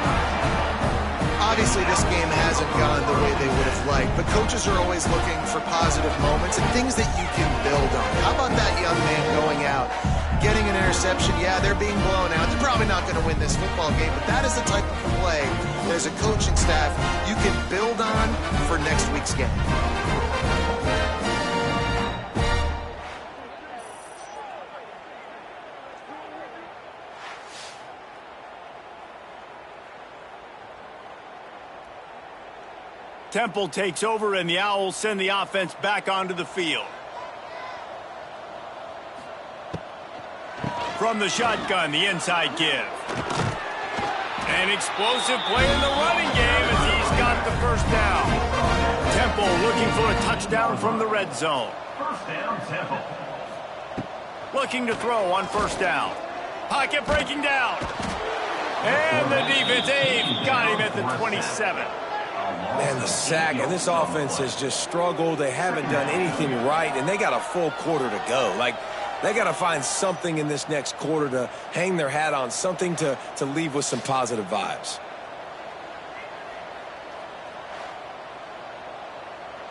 Obviously, this game hasn't gone the way they would have liked, but coaches are always looking for positive moments and things that you can build on. How about that young man going out, getting an interception? Yeah, they're being blown out. They're probably not going to win this football game, but that is the type of play that as a coaching staff you can build on for next week's game. Temple takes over, and the Owls send the offense back onto the field. From the shotgun, the inside give. An explosive play in the running game as he's got the first down. Temple looking for a touchdown from the red zone. First down, Temple. Looking to throw on first down. Pocket breaking down. And the defense aid got him at the 27. Man, the sack, and this offense has just struggled. They haven't done anything right, and they got a full quarter to go. Like, they got to find something in this next quarter to hang their hat on, something to leave with some positive vibes.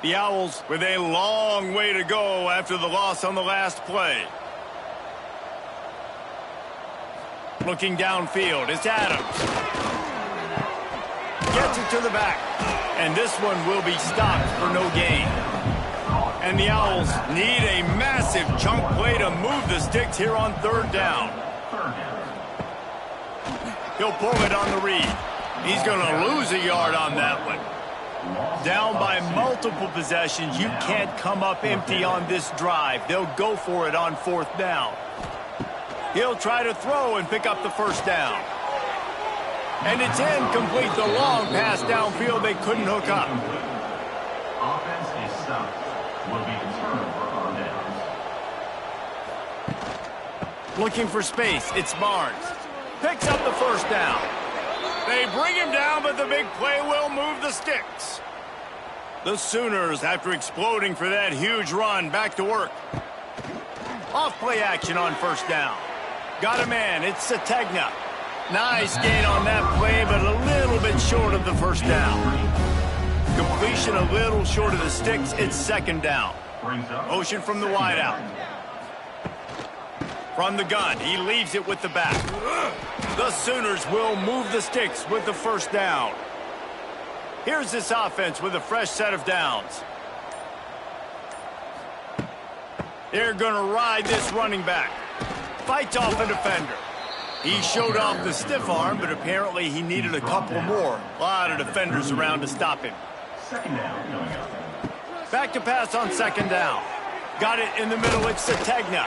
The Owls with a long way to go after the loss on the last play. Looking downfield, it's Adams. Gets it to the back. And this one will be stopped for no gain. And the Owls need a massive chunk play to move the sticks here on 3rd down. He'll pull it on the read. He's going to lose a yard on that one. Down by multiple possessions, you can't come up empty on this drive. They'll go for it on 4th down. He'll try to throw and pick up the first down. And it's incomplete. The long pass downfield, they couldn't hook up. Offense is stopped. Will be returned for on downs. Looking for space. It's Barnes. Picks up the first down. They bring him down, but the big play will move the sticks. The Sooners, after exploding for that huge run, back to work. Off play action on 1st down. Got a man. It's Sategna. Nice gain on that play, but a little bit short of the first down. Completion a little short of the sticks. It's 2nd down. Motion from the wideout. From the gun, he leaves it with the back. The Sooners will move the sticks with the first down. Here's this offense with a fresh set of downs. They're going to ride this running back. Fights off a defender. He showed off the stiff arm, but apparently he needed a couple more. A lot of defenders around to stop him. 2nd down coming up. Back to pass on 2nd down. Got it in the middle. It's Sategna.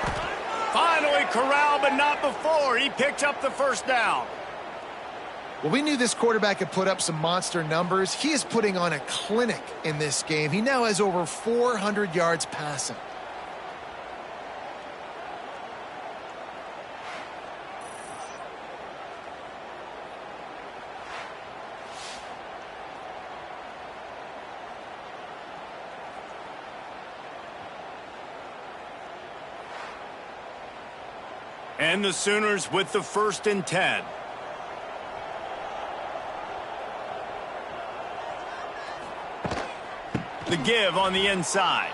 Finally corralled, but not before. He picked up the first down. Well, we knew this quarterback could put up some monster numbers. He is putting on a clinic in this game. He now has over 400 yards passing. And the Sooners with the 1st and 10. The give on the inside.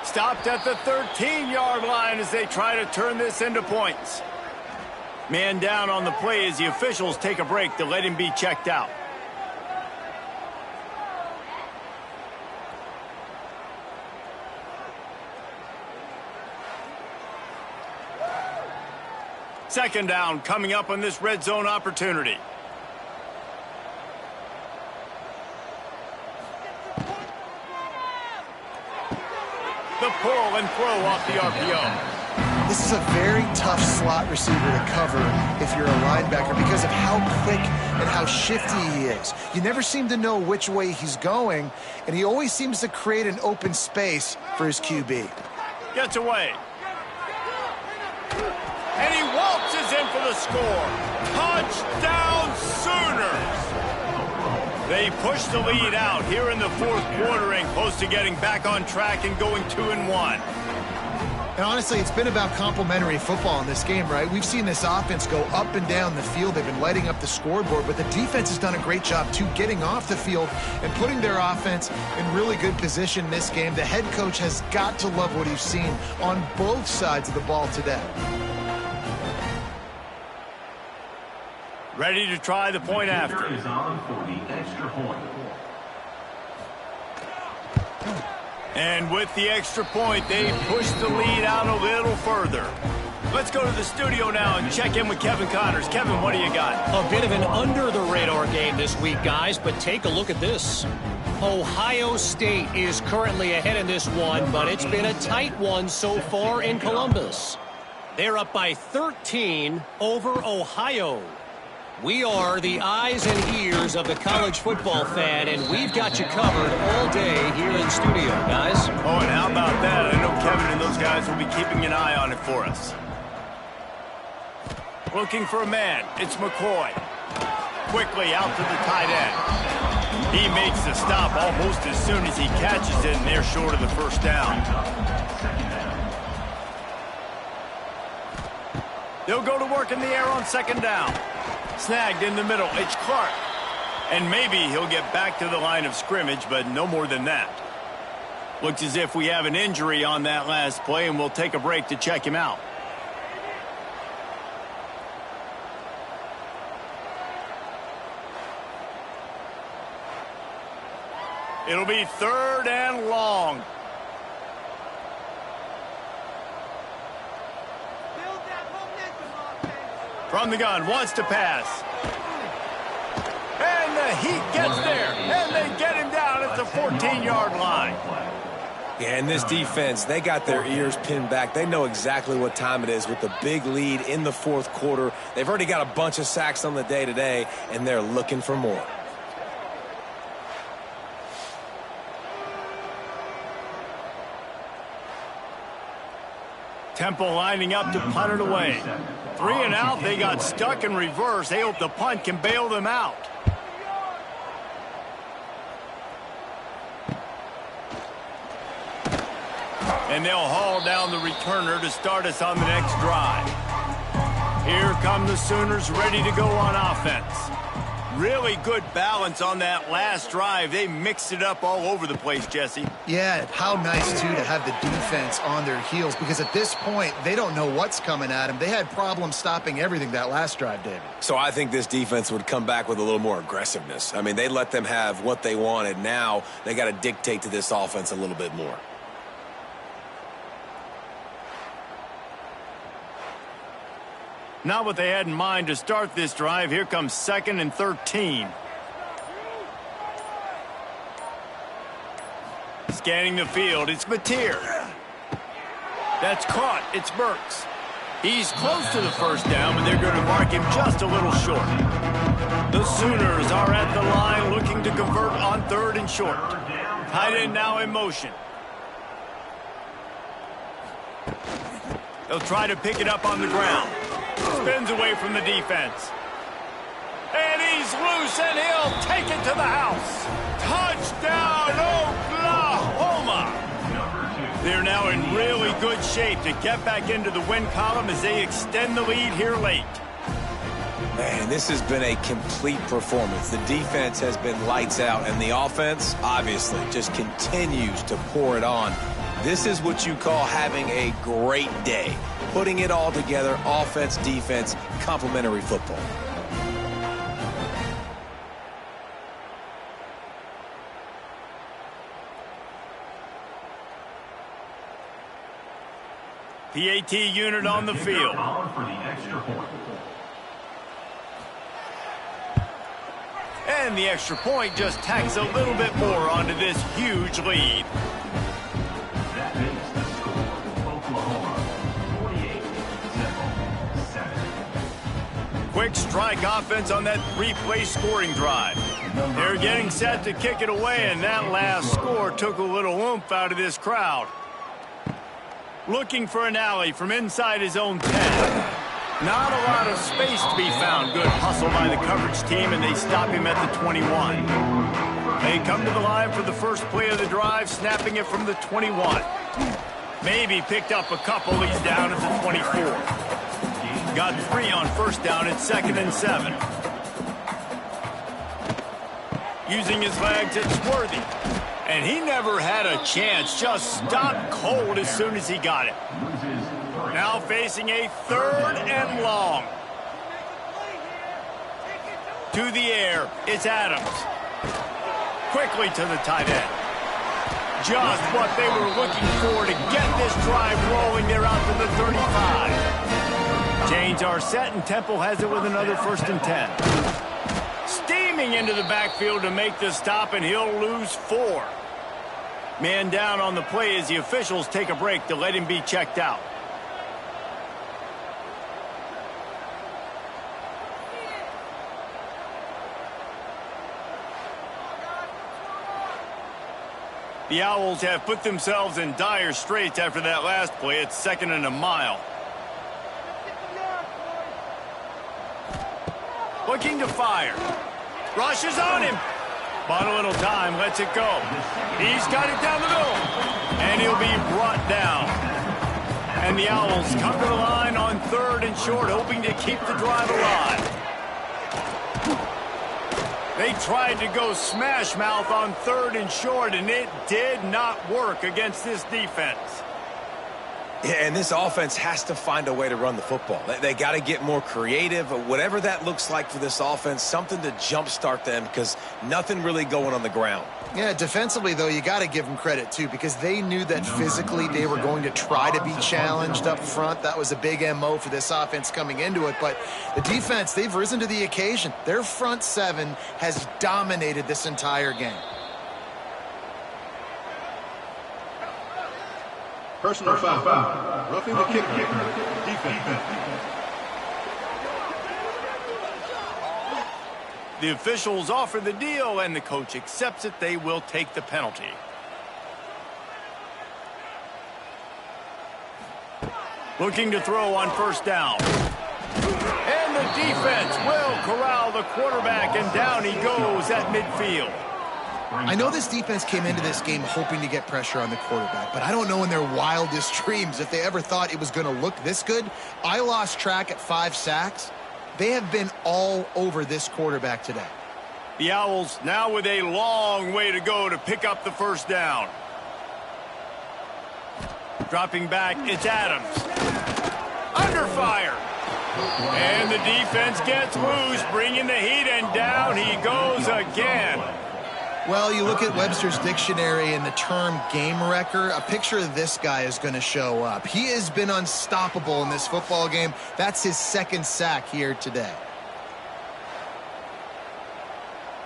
Stopped at the 13-yard line as they try to turn this into points. Man down on the play as the officials take a break to let him be checked out. Second down coming up on this red zone opportunity. The pull and throw off the RPO. This is a very tough slot receiver to cover if you're a linebacker because of how quick and how shifty he is. You never seem to know which way he's going, and he always seems to create an open space for his QB. Gets away. And he waltzes in for the score. Touchdown, Sooners! They push the lead out here in the 4th quarter and close to getting back on track and going 2-1. And honestly, it's been about complementary football in this game, right? We've seen this offense go up and down the field. They've been lighting up the scoreboard, but the defense has done a great job, too, getting off the field and putting their offense in really good position in this game. The head coach has got to love what he's seen on both sides of the ball today. Ready to try the point after. Is on for the extra point. And with the extra point, they push the lead out a little further. Let's go to the studio now and check in with Kevin Connors. Kevin, what do you got? A bit of an under-the-radar game this week, guys, but take a look at this. Ohio State is currently ahead in this one, but it's been a tight one so far in Columbus. They're up by 13 over Ohio. We are the eyes and ears of the college football fan, and we've got you covered all day here in studio, guys. Oh, and how about that? I know Kevin and those guys will be keeping an eye on it for us. Looking for a man. It's McCoy. Quickly out to the tight end. He makes the stop almost as soon as he catches it, and they're short of the first down. They'll go to work in the air on 2nd down. Snagged in the middle. It's Clark. And maybe he'll get back to the line of scrimmage, but no more than that. Looks as if we have an injury on that last play, and we'll take a break to check him out. It'll be 3rd and long. From the gun, wants to pass. And the He gets there, and they get him down at the 14-yard line. Yeah, and this defense, they got their ears pinned back. They know exactly what time it is with the big lead in the fourth quarter. They've already got a bunch of sacks on the day today, and they're looking for more. Temple lining up to punt it away. 3 and out, they got stuck in reverse. They hope the punt can bail them out. And they'll haul down the returner to start us on the next drive. Here come the Sooners ready to go on offense. Really good balance on that last drive. They mixed it up all over the place, Jesse. Yeah, how nice, too, to have the defense on their heels, because at this point, they don't know what's coming at them. They had problems stopping everything that last drive, David. So I think this defense would come back with a little more aggressiveness. I mean, they let them have what they wanted. Now they got to dictate to this offense a little bit more. Not what they had in mind to start this drive. Here comes 2nd and 13. Scanning the field, it's Mateer. That's caught, it's Burks. He's close to the first down, but they're going to mark him just a little short. The Sooners are at the line looking to convert on 3rd and short. Tight end now in motion. They'll try to pick it up on the ground. Spins away from the defense. And he's loose, and he'll take it to the house. Touchdown, Oklahoma! They're now in really good shape to get back into the win column as they extend the lead here late. Man, this has been a complete performance. The defense has been lights out, and the offense, obviously, just continues to pour it on. This is what you call having a great day. Putting it all together, offense, defense, complementary football. PAT unit on the field. And the extra point just tacks a little bit more onto this huge lead. That makes the score Oklahoma 48-7. Quick strike offense on that 3-play scoring drive. They're getting set to kick it away, and that last score took a little oomph out of this crowd. Looking for an alley from inside his own 10. Not a lot of space to be found. Good hustle by the coverage team, and they stop him at the 21. They come to the line for the first play of the drive, snapping it from the 21. Maybe picked up a couple. He's down at the 24. Got 3 on first down at 2nd and 7. Using his legs, it's Worthy. And he never had a chance. Just stopped cold as soon as he got it. Now facing a 3rd and long. To the air, it's Adams. Quickly to the tight end. Just what they were looking for to get this drive rolling. They're out to the 35. Chains are set, and Temple has it with another 1st and 10. Steaming into the backfield to make the stop, and he'll lose 4. Man down on the play as the officials take a break to let him be checked out. The Owls have put themselves in dire straits after that last play. It's 2nd and a mile. Looking to fire. Rushes on him. Bought a little time, lets it go. He's got it down the middle. And he'll be brought down. And the Owls come to the line on 3rd and short, hoping to keep the drive alive. They tried to go smash mouth on 3rd and short, and it did not work against this defense. Yeah, and this offense has to find a way to run the football. They got to get more creative, whatever that looks like for this offense, something to jumpstart them because nothing really going on the ground. Yeah, defensively, though, you got to give them credit, too, because they knew that physically they were going to try to be challenged up front. That was a big MO for this offense coming into it. But the defense, they've risen to the occasion. Their front seven has dominated this entire game. Personal foul. Roughing the kicker. Defense. The officials offer the deal, and the coach accepts it. They will take the penalty. Looking to throw on first down. And the defense will corral the quarterback, and down he goes at midfield. I know this defense came into this game hoping to get pressure on the quarterback, but I don't know in their wildest dreams if they ever thought it was going to look this good. I lost track at 5 sacks. They have been all over this quarterback today. The Owls now with a long way to go to pick up the first down. Dropping back, it's Adams. Under fire. And the defense gets loose, bringing the heat, and down he goes again. Well, you look at Webster's dictionary and the term game wrecker, a picture of this guy is going to show up. He has been unstoppable in this football game. That's his 2nd sack here today.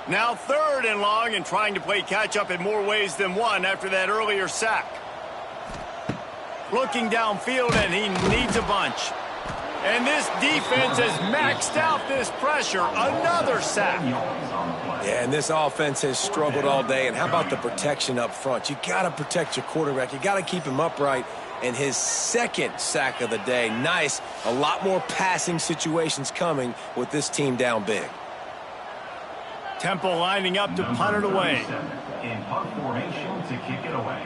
Now 3rd and long, and trying to play catch-up in more ways than one after that earlier sack. Looking downfield, and he needs a bunch. And this defense has maxed out this pressure. Another sack. Yeah, and this offense has struggled all day. And how about the protection up front? You got to protect your quarterback. You got to keep him upright. And his 2nd sack of the day. Nice. A lot more passing situations coming with this team down big. Temple lining up to punt it away. In punt formation to kick it away.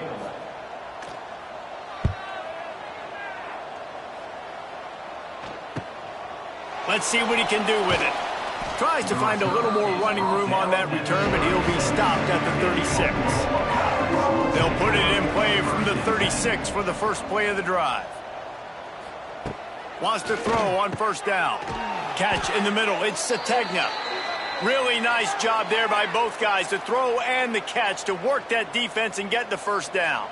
Let's see what he can do with it. Tries to find a little more running room on that return, but he'll be stopped at the 36. They'll put it in play from the 36 for the first play of the drive. Wants to throw on first down. Catch in the middle. It's Sategna. Really nice job there by both guys to throw and the catch to work that defense and get the first down.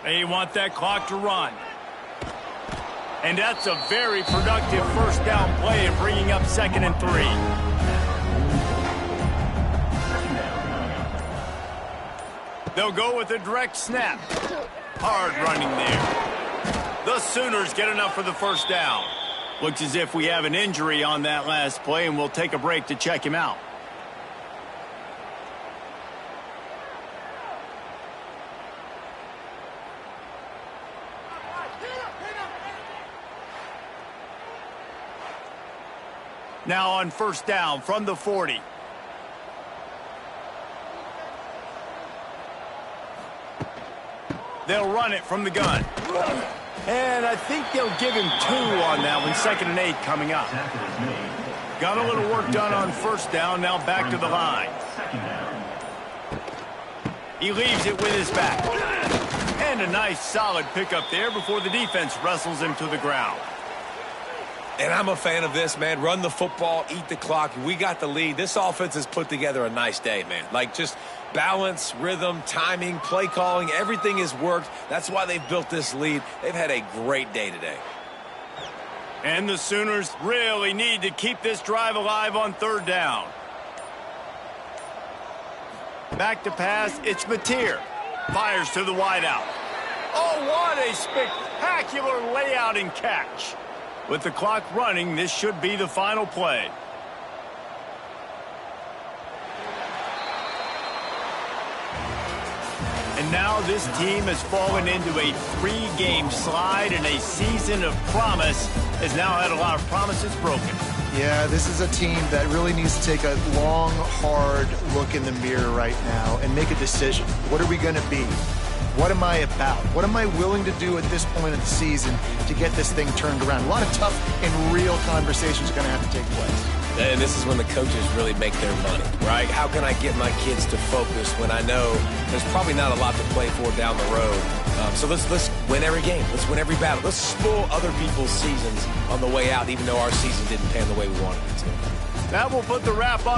They want that clock to run. And that's a very productive first down play of bringing up 2nd and 3. They'll go with a direct snap. Hard running there. The Sooners get enough for the first down. Looks as if we have an injury on that last play, and we'll take a break to check him out. Now on first down from the 40. They'll run it from the gun. And I think they'll give him 2 on that one. 2nd and 8 coming up. Got a little work done on first down. Now back to the line. He leaves it with his back. And a nice solid pickup there before the defense wrestles him to the ground. And I'm a fan of this, man. Run the football, eat the clock. We got the lead. This offense has put together a nice day, man. Like just balance, rhythm, timing, play calling, everything has worked. That's why they've built this lead. They've had a great day today. And the Sooners really need to keep this drive alive on 3rd down. Back to pass, it's Mateer. Fires to the wideout. Oh, what a spectacular layout and catch. With the clock running, this should be the final play. And now this team has fallen into a 3-game slide, and a season of promise has now had a lot of promises broken. Yeah, this is a team that really needs to take a long, hard look in the mirror right now and make a decision. What are we going to be? What am I about? What am I willing to do at this point of the season to get this thing turned around? A lot of tough and real conversations are going to have to take place. And this is when the coaches really make their money, right? How can I get my kids to focus when I know there's probably not a lot to play for down the road? So let's win every game. Let's win every battle. Let's spoil other people's seasons on the way out, even though our season didn't pan the way we wanted it to. That will put the wrap on